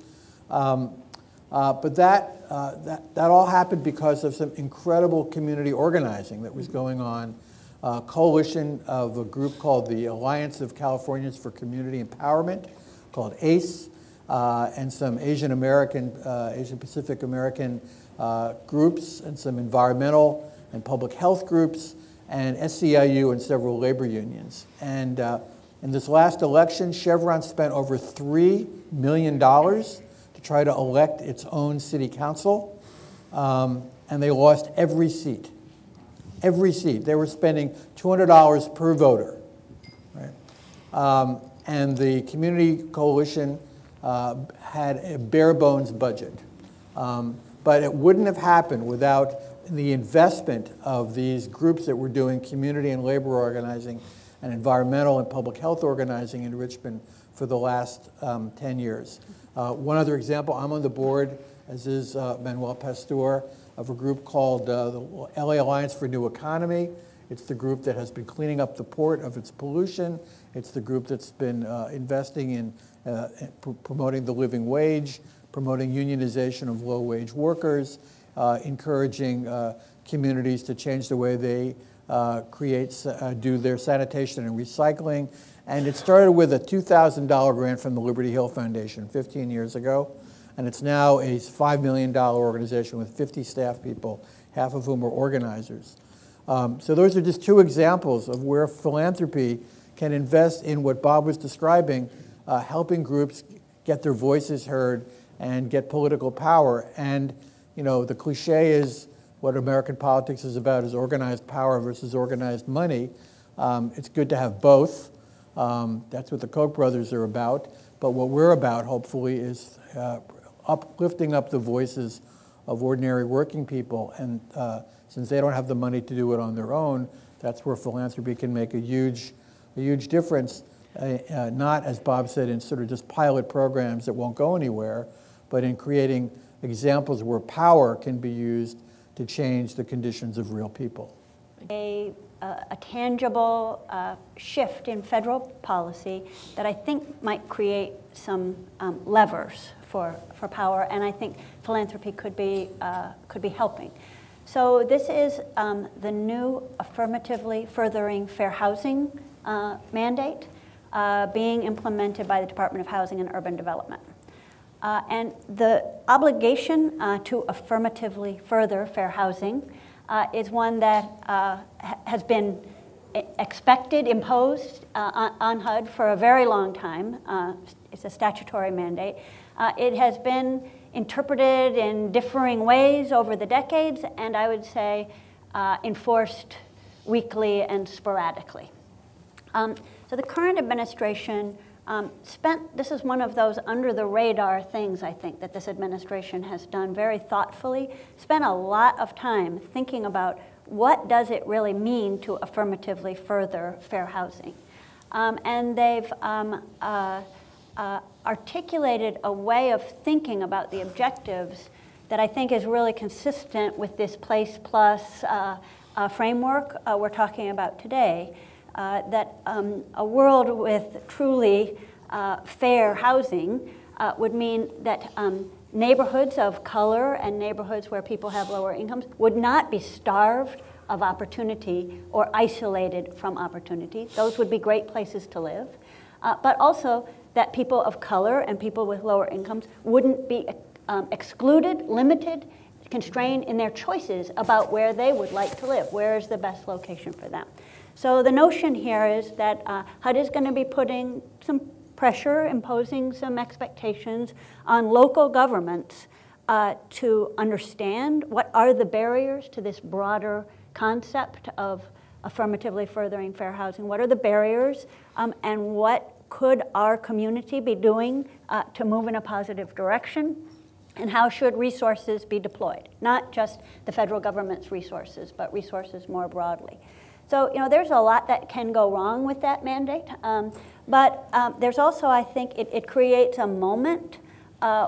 But that all happened because of some incredible community organizing that was going on. A coalition of a group called the Alliance of Californians for Community Empowerment, called ACE, and some Asian Pacific American groups, and some environmental and public health groups, and SEIU and several labor unions. And in this last election, Chevron spent over $3 million to try to elect its own city council, and they lost every seat. Every seat. They were spending $200 per voter. Right? And the community coalition had a bare bones budget. But it wouldn't have happened without the investment of these groups that were doing community and labor organizing and environmental and public health organizing in Richmond for the last 10 years. One other example, I'm on the board, as is Manuel Pastor, of a group called the LA Alliance for New Economy. It's the group that has been cleaning up the port of its pollution. It's the group that's been investing in promoting the living wage, promoting unionization of low-wage workers, encouraging communities to change the way they do their sanitation and recycling. And it started with a $2,000 grant from the Liberty Hill Foundation 15 years ago. And it's now a $5 million organization with 50 staff people, half of whom are organizers. So those are just two examples of where philanthropy can invest in what Bob was describing, helping groups get their voices heard and get political power. And the cliche is what American politics is about is organized power versus organized money. It's good to have both. That's what the Koch brothers are about. But what we're about, hopefully, is lifting up the voices of ordinary working people. And since they don't have the money to do it on their own, that's where philanthropy can make a huge difference. not, as Bob said, in sort of just pilot programs that won't go anywhere, but in creating examples where power can be used to change the conditions of real people. A tangible shift in federal policy that I think might create some levers for power, and I think philanthropy could be helping. So this is the new affirmatively furthering fair housing mandate being implemented by the Department of Housing and Urban Development. And the obligation to affirmatively further fair housing is one that has been expected, imposed on HUD for a very long time. It's a statutory mandate. It has been interpreted in differing ways over the decades, and I would say enforced weakly and sporadically. So the current administration this is one of those under the radar things, I think, that this administration has done very thoughtfully, spent a lot of time thinking about what does it really mean to affirmatively further fair housing. And they've articulated a way of thinking about the objectives that I think is really consistent with this Place Plus framework we're talking about today. That a world with truly fair housing would mean that neighborhoods of color and neighborhoods where people have lower incomes would not be starved of opportunity or isolated from opportunity. Those would be great places to live. But also that people of color and people with lower incomes wouldn't be excluded, limited, constrained in their choices about where they would like to live, where is the best location for them. So the notion here is that HUD is going to be putting some pressure, imposing some expectations on local governments to understand what are the barriers to this broader concept of affirmatively furthering fair housing. What are the barriers and what could our community be doing to move in a positive direction? And how should resources be deployed? Not just the federal government's resources, but resources more broadly. So, there's a lot that can go wrong with that mandate, but there's also, I think, it creates a moment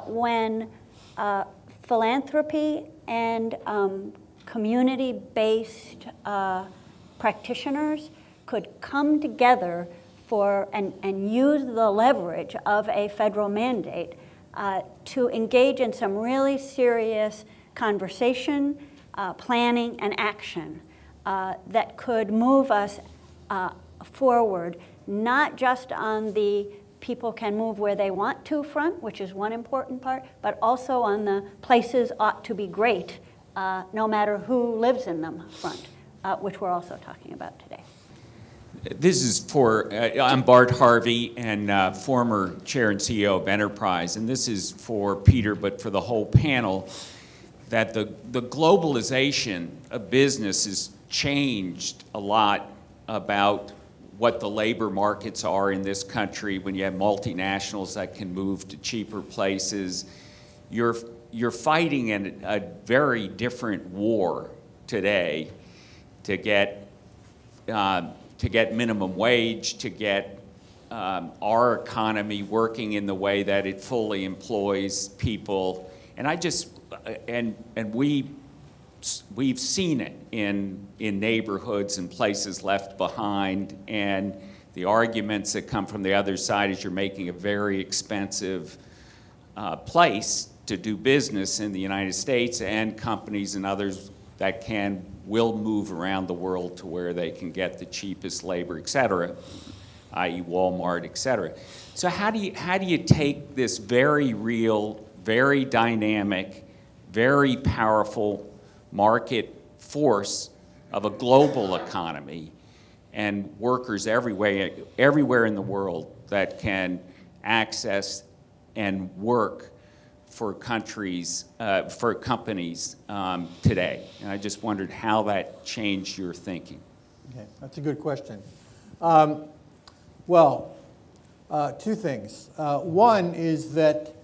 when philanthropy and community-based practitioners could come together and use the leverage of a federal mandate to engage in some really serious conversation, planning, and action that could move us forward, not just on the people can move where they want to front, which is one important part, but also on the places ought to be great, no matter who lives in them front, which we're also talking about today. This is for, I'm Bart Harvey and former chair and CEO of Enterprise, and this is for Peter, but for the whole panel, that the globalization of business has changed a lot about what the labor markets are in this country when you have multinationals that can move to cheaper places. You're fighting in a very different war today to get minimum wage, to get our economy working in the way that it fully employs people. And we've seen it in neighborhoods and places left behind, and the arguments that come from the other side is you're making a very expensive place to do business in the United States, and companies and others that will move around the world to where they can get the cheapest labor, et cetera, i.e. Walmart, et cetera. So how do you take this very real, very dynamic, very powerful market force of a global economy and workers everywhere in the world that can access and work for companies today? And I just wondered how that changed your thinking. Okay, that's a good question. Two things. One is that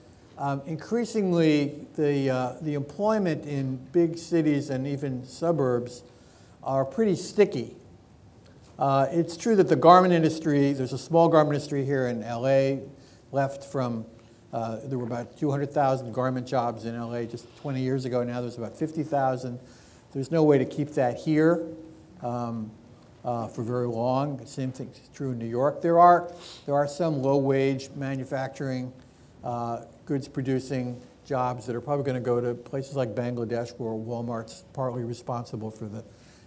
increasingly, the employment in big cities and even suburbs are pretty sticky. It's true that the garment industry, there's a small garment industry here in LA, left from, there were about 200,000 garment jobs in LA just 20 years ago. Now there's about 50,000. There's no way to keep that here for very long. The same thing is true in New York. There are some low-wage manufacturing, goods-producing jobs that are probably going to go to places like Bangladesh, where Walmart's partly responsible for the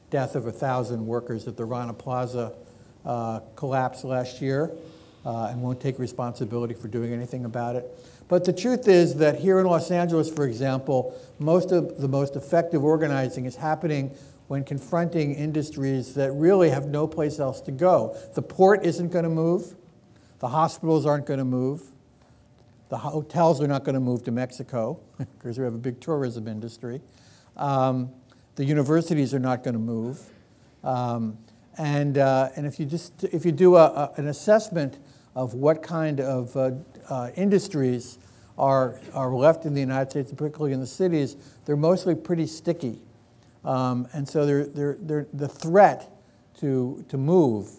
death of 1,000 workers at the Rana Plaza collapse last year, and won't take responsibility for doing anything about it. But the truth is that here in Los Angeles, for example, most of the most effective organizing is happening when confronting industries that really have no place else to go. The port isn't going to move. The hospitals aren't going to move. The hotels are not going to move to Mexico because we have a big tourism industry. The universities are not going to move. And if you do an assessment of what kind of industries are left in the United States, particularly in the cities, they're mostly pretty sticky. And so they're the threat to move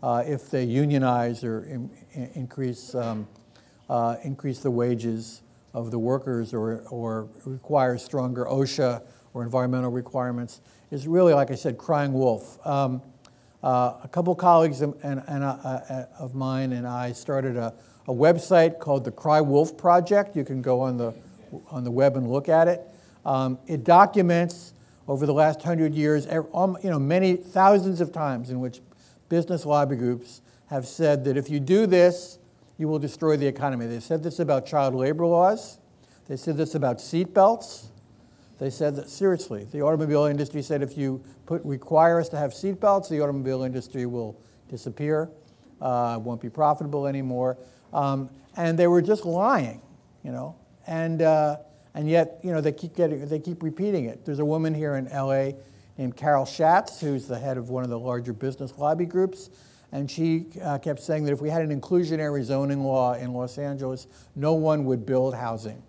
if they unionize or increase the wages of the workers or require stronger OSHA or environmental requirements is really, like I said, crying wolf. A couple colleagues of mine and I started a website called the Cry Wolf Project. You can go on the web and look at it. It documents over the last 100 years, many thousands of times in which business lobby groups have said that if you do this, you will destroy the economy. They said this about child labor laws. They said this about seat belts. They said that, seriously, the automobile industry said if you require us to have seat belts, the automobile industry will disappear, won't be profitable anymore. And they were just lying, and yet, they keep repeating it. There's a woman here in LA named Carol Schatz, who's the head of one of the larger business lobby groups, and she kept saying that if we had an inclusionary zoning law in Los Angeles, no one would build housing.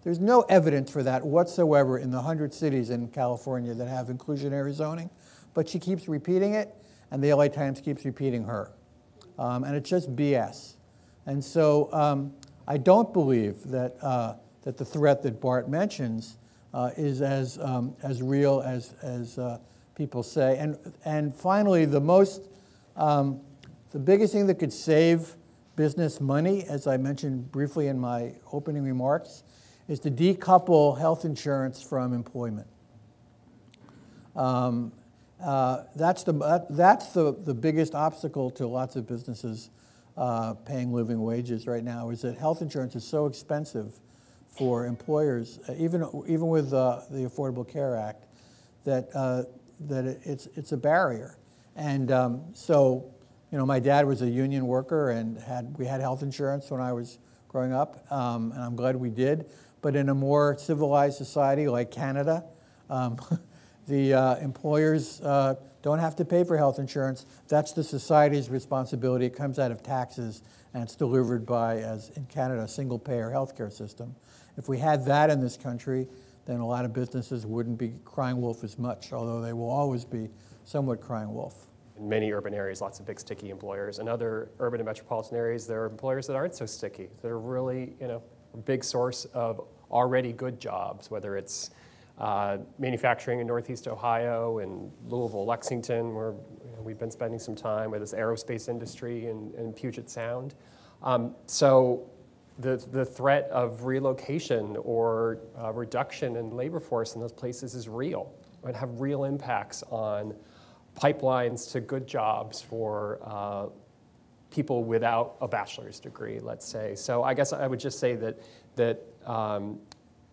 There's no evidence for that whatsoever in the 100 cities in California that have inclusionary zoning, but she keeps repeating it, and the LA Times keeps repeating her. And it's just BS. And so I don't believe that the threat that Bart mentions is as real as people say. And finally, the biggest thing that could save business money, as I mentioned briefly in my opening remarks, is to decouple health insurance from employment. That's the biggest obstacle to lots of businesses paying living wages right now, is that health insurance is so expensive for employers, even with the Affordable Care Act, that it's a barrier. And so, my dad was a union worker, and we had health insurance when I was growing up, and I'm glad we did. But in a more civilized society like Canada, the employers don't have to pay for health insurance. That's the society's responsibility. It comes out of taxes, and it's delivered by, as in Canada, a single-payer healthcare system. If we had that in this country, then a lot of businesses wouldn't be crying wolf as much, although they will always be somewhat crying wolf. In many urban areas, lots of big sticky employers. In other urban and metropolitan areas, there are employers that aren't so sticky. They're really, a big source of already good jobs, whether it's manufacturing in Northeast Ohio and Louisville, Lexington, where we've been spending some time, with this aerospace industry in Puget Sound. So the threat of relocation or reduction in labor force in those places is real. It would have real impacts on pipelines to good jobs for people without a bachelor's degree, let's say. So I guess I would just say that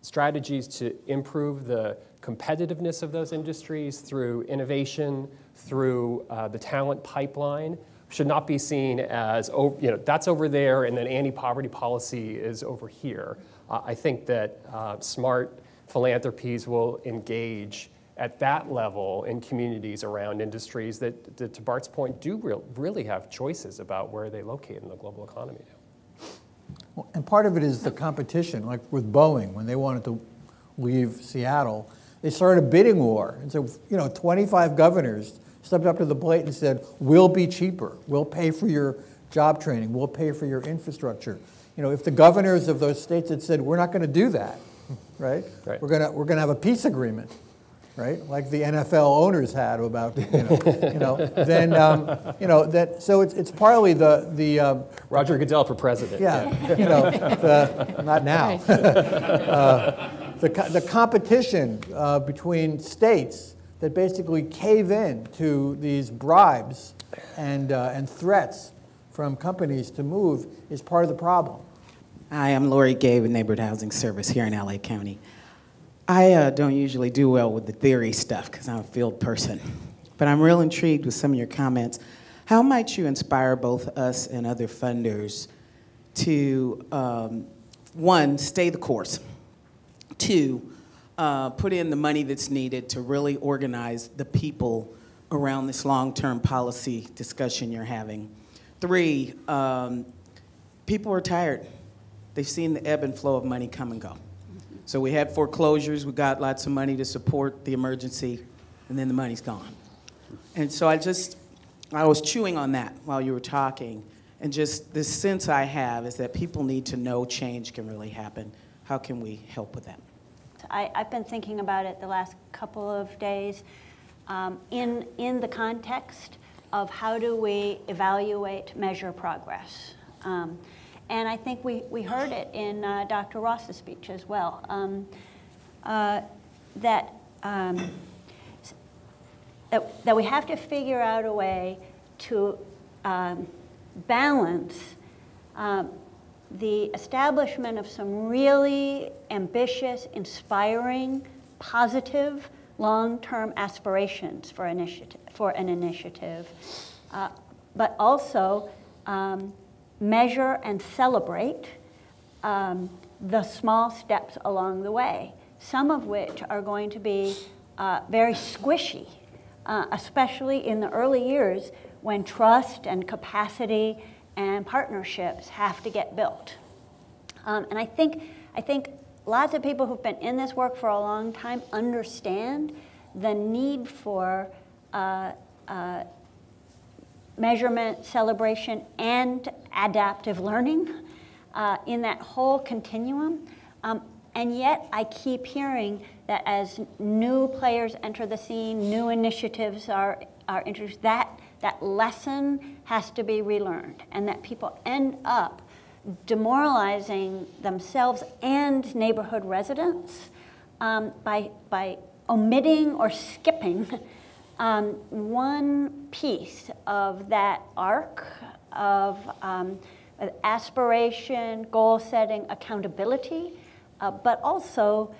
strategies to improve the competitiveness of those industries through innovation, through the talent pipeline, should not be seen as, that's over there, and then anti-poverty policy is over here. I think that smart philanthropies will engage at that level in communities around industries that to Bart's point, do really have choices about where they locate in the global economy now. Well, and part of it is the competition, like with Boeing, when they wanted to leave Seattle, they started a bidding war. And so, 25 governors stepped up to the plate and said, we'll be cheaper, we'll pay for your job training, we'll pay for your infrastructure. You know, if the governors of those states had said, we're not going to do that, right? We're going to have a peace agreement, right? Like the NFL owners had about, then, so it's partly the Roger Goodell for president. Yeah, not now. The competition between states that basically cave in to these bribes and threats from companies to move is part of the problem. Hi, I'm Lori Gay with Neighborhood Housing Service here in LA County. I don't usually do well with the theory stuff because I'm a field person, but I'm real intrigued with some of your comments. How might you inspire both us and other funders to, one, stay the course, two, put in the money that's needed to really organize the people around this long-term policy discussion you're having? Three, people are tired. They've seen the ebb and flow of money come and go. So we had foreclosures, we got lots of money to support the emergency, and then the money's gone. And so I was chewing on that while you were talking, and just the sense I have is that people need to know change can really happen. How can we help with that? I've been thinking about it the last couple of days in the context of how do we evaluate, measure progress. And I think we heard it in Dr. Ross's speech as well, that we have to figure out a way to balance the establishment of some really ambitious, inspiring, positive, long-term aspirations for an initiative, but also measure and celebrate the small steps along the way, some of which are going to be very squishy, especially in the early years when trust and capacity and partnerships have to get built. And I think lots of people who've been in this work for a long time understand the need for measurement, celebration, and adaptive learning in that whole continuum. And yet I keep hearing that as new players enter the scene, new initiatives are introduced, that lesson has to be relearned, and that people end up demoralizing themselves and neighborhood residents by omitting or skipping one piece of that arc of aspiration, goal setting, accountability, but also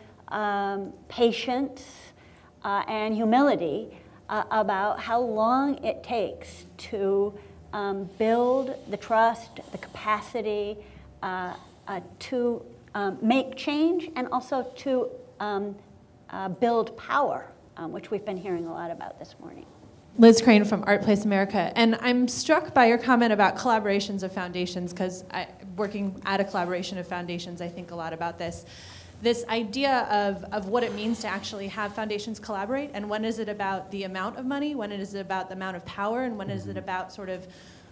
patience and humility about how long it takes to build the trust, the capacity to make change, and also to build power, which we've been hearing a lot about this morning. Liz Crane from Art Place America, and I'm struck by your comment about collaborations of foundations, because working at a collaboration of foundations, I think a lot about this idea of what it means to actually have foundations collaborate, and when is it about the amount of money, when is it about the amount of power, and when is it about sort of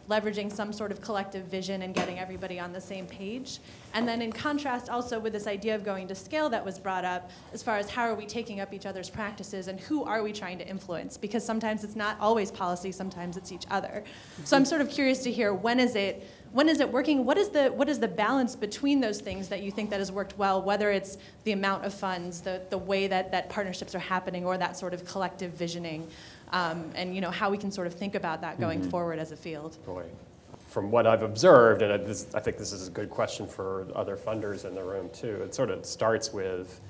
leveraging some sort of collective vision and getting everybody on the same page. And then in contrast also with this idea of going to scale that was brought up as far as how are we taking up each other's practices and who are we trying to influence, because sometimes it's not always policy, sometimes it's each other. So I'm sort of curious to hear when is it working, what is the balance between those things that you think that has worked well, whether it's the amount of funds, the way that partnerships are happening, or that sort of collective visioning, and how we can sort of think about that going forward as a field. Boy, from what I've observed, and I think this is a good question for other funders in the room too, it sort of starts with,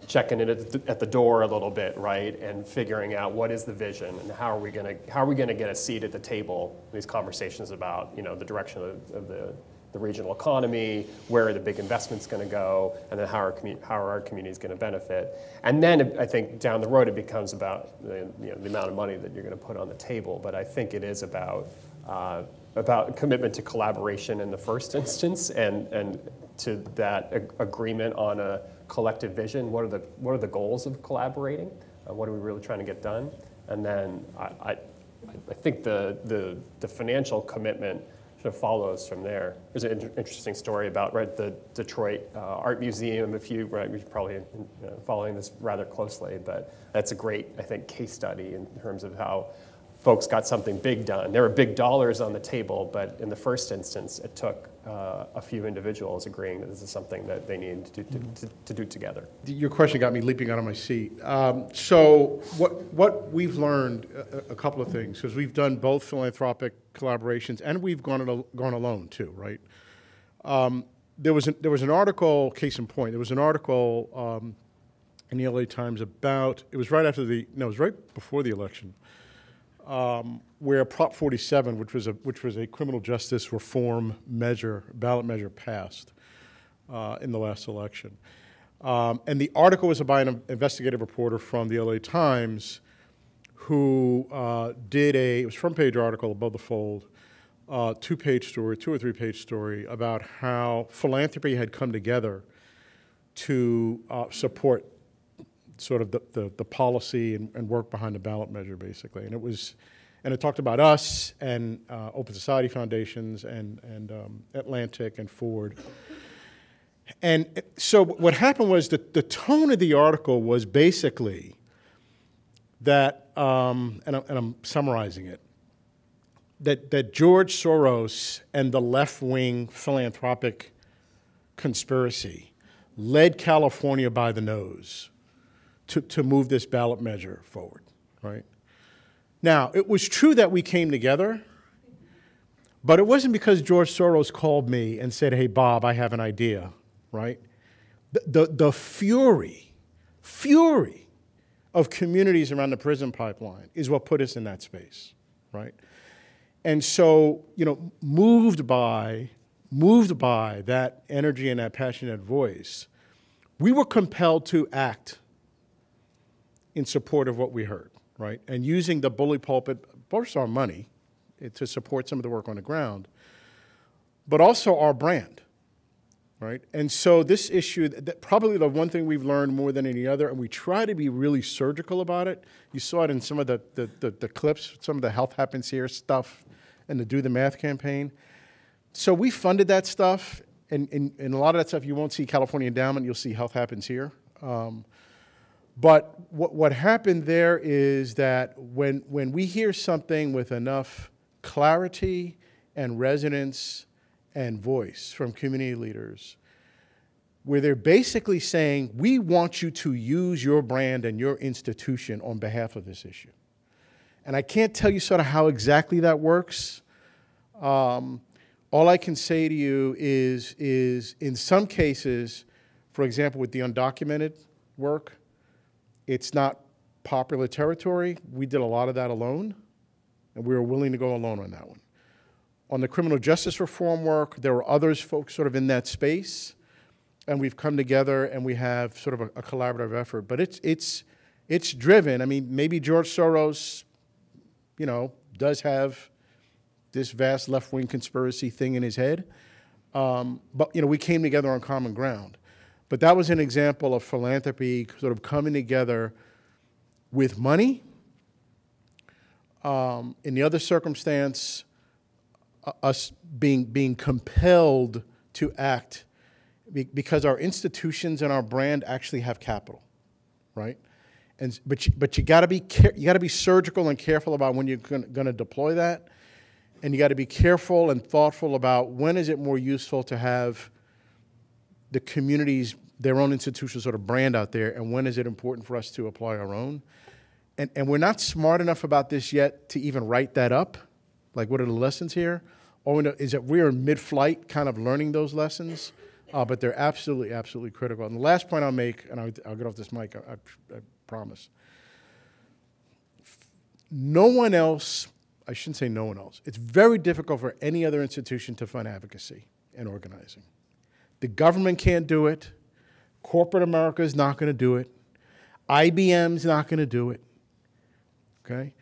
checking in at the door a little bit, right, and figuring out what is the vision and how are we going to get a seat at the table. These conversations about the direction of the regional economy, where are the big investments going to go, and then how are our communities going to benefit. And then I think down the road it becomes about the amount of money that you're going to put on the table. But I think it is about commitment to collaboration in the first instance, and to that agreement on a collective vision. What are the goals of collaborating? What are we really trying to get done? And then I think the financial commitment sort of follows from there. There's an interesting story about the Detroit Art Museum. You're probably following this rather closely, but that's a great, I think, case study in terms of how folks got something big done. There were big dollars on the table, but in the first instance, it took a few individuals agreeing that this is something that they needed to do together. Your question got me leaping out of my seat. So what we've learned, a couple of things, because we've done both philanthropic collaborations and we've gone alone too, right? There was an article, case in point, there was an article in the LA Times about, it was right before the election, where Prop 47, which was a criminal justice reform measure, ballot measure, passed in the last election. And the article was by an investigative reporter from the LA Times who did it was a front-page article above the fold, two-page story, 2 or 3 page story about how philanthropy had come together to support sort of the policy and work behind the ballot measure, basically. And it talked about us and Open Society Foundations and Atlantic and Ford. And so what happened was that the tone of the article was basically that, and I'm summarizing it, that George Soros and the left-wing philanthropic conspiracy led California by the nose to move this ballot measure forward, right? Now, it was true that we came together, but it wasn't because George Soros called me and said, hey, Bob, I have an idea, right? The fury of communities around the prison pipeline is what put us in that space, right? And so, moved by that energy and that passionate voice, we were compelled to act in support of what we heard, right? And using the bully pulpit, both our money to support some of the work on the ground, but also our brand, right? And so this issue, probably the one thing we've learned more than any other, and we try to be really surgical about it. You saw it in some of the clips, some of the Health Happens Here stuff and the Do the Math campaign. So we funded that stuff, and a lot of that stuff you won't see California Endowment, you'll see Health Happens Here. But what happened there is that when we hear something with enough clarity and resonance and voice from community leaders, where they're basically saying, we want you to use your brand and your institution on behalf of this issue. And I can't tell you sort of how exactly that works. All I can say to you is in some cases, for example, with the undocumented work, it's not popular territory. We did a lot of that alone, and we were willing to go alone on that one. On the criminal justice reform work, there were others, folks sort of in that space, and we've come together and we have sort of a collaborative effort. But it's driven. I mean, maybe George Soros, does have this vast left-wing conspiracy thing in his head, but we came together on common ground. But that was an example of philanthropy sort of coming together with money. In the other circumstance, us being compelled to act because our institutions and our brand actually have capital, right? But you got to be surgical and careful about when you're going to deploy that, and you got to be careful and thoughtful about when is it more useful to have the communities, their own institutional sort of brand out there, and when is it important for us to apply our own? And we're not smart enough about this yet to even write that up. Like, what are the lessons here? All we know is that we are mid-flight kind of learning those lessons, but they're absolutely, absolutely critical. And the last point I'll make, and I'll get off this mic, I promise. No one else, I shouldn't say no one else, it's very difficult for any other institution to fund advocacy and organizing. The government can't do it. Corporate America is not going to do it. IBM's not going to do it. Okay?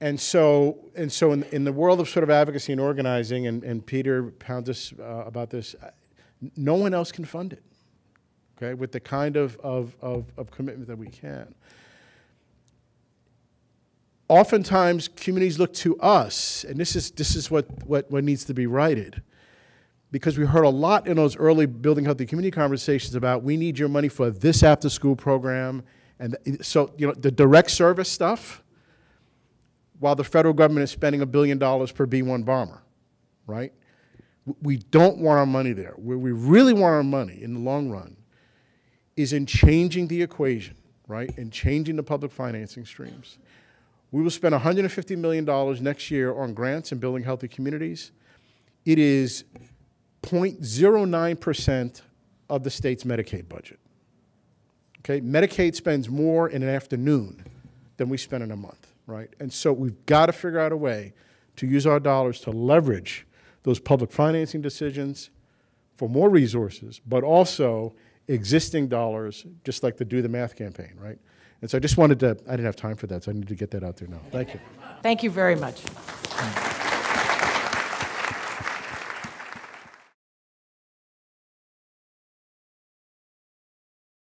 And so in the world of sort of advocacy and organizing, and Peter pounds us about this, no one else can fund it, okay, with the kind of commitment that we can. oftentimes communities look to us, and this is what needs to be righted, because we heard a lot in those early Building Healthy Community conversations about, we need your money for this after-school program. And so, you know, the direct service stuff, while the federal government is spending $1 billion per B-1 bomber, right? We don't want our money there. Where we really want our money in the long run is in changing the equation, right? And changing the public financing streams. We will spend $150 million next year on grants and building healthy communities. It is 0.09% of the state's Medicaid budget. Okay, Medicaid spends more in an afternoon than we spend in a month, right? And so we've got to figure out a way to use our dollars to leverage those public financing decisions for more resources, but also existing dollars, just like the Do the Math campaign, right? And so I just wanted to, I didn't have time for that, so I need to get that out there now. Thank you. Thank you very much.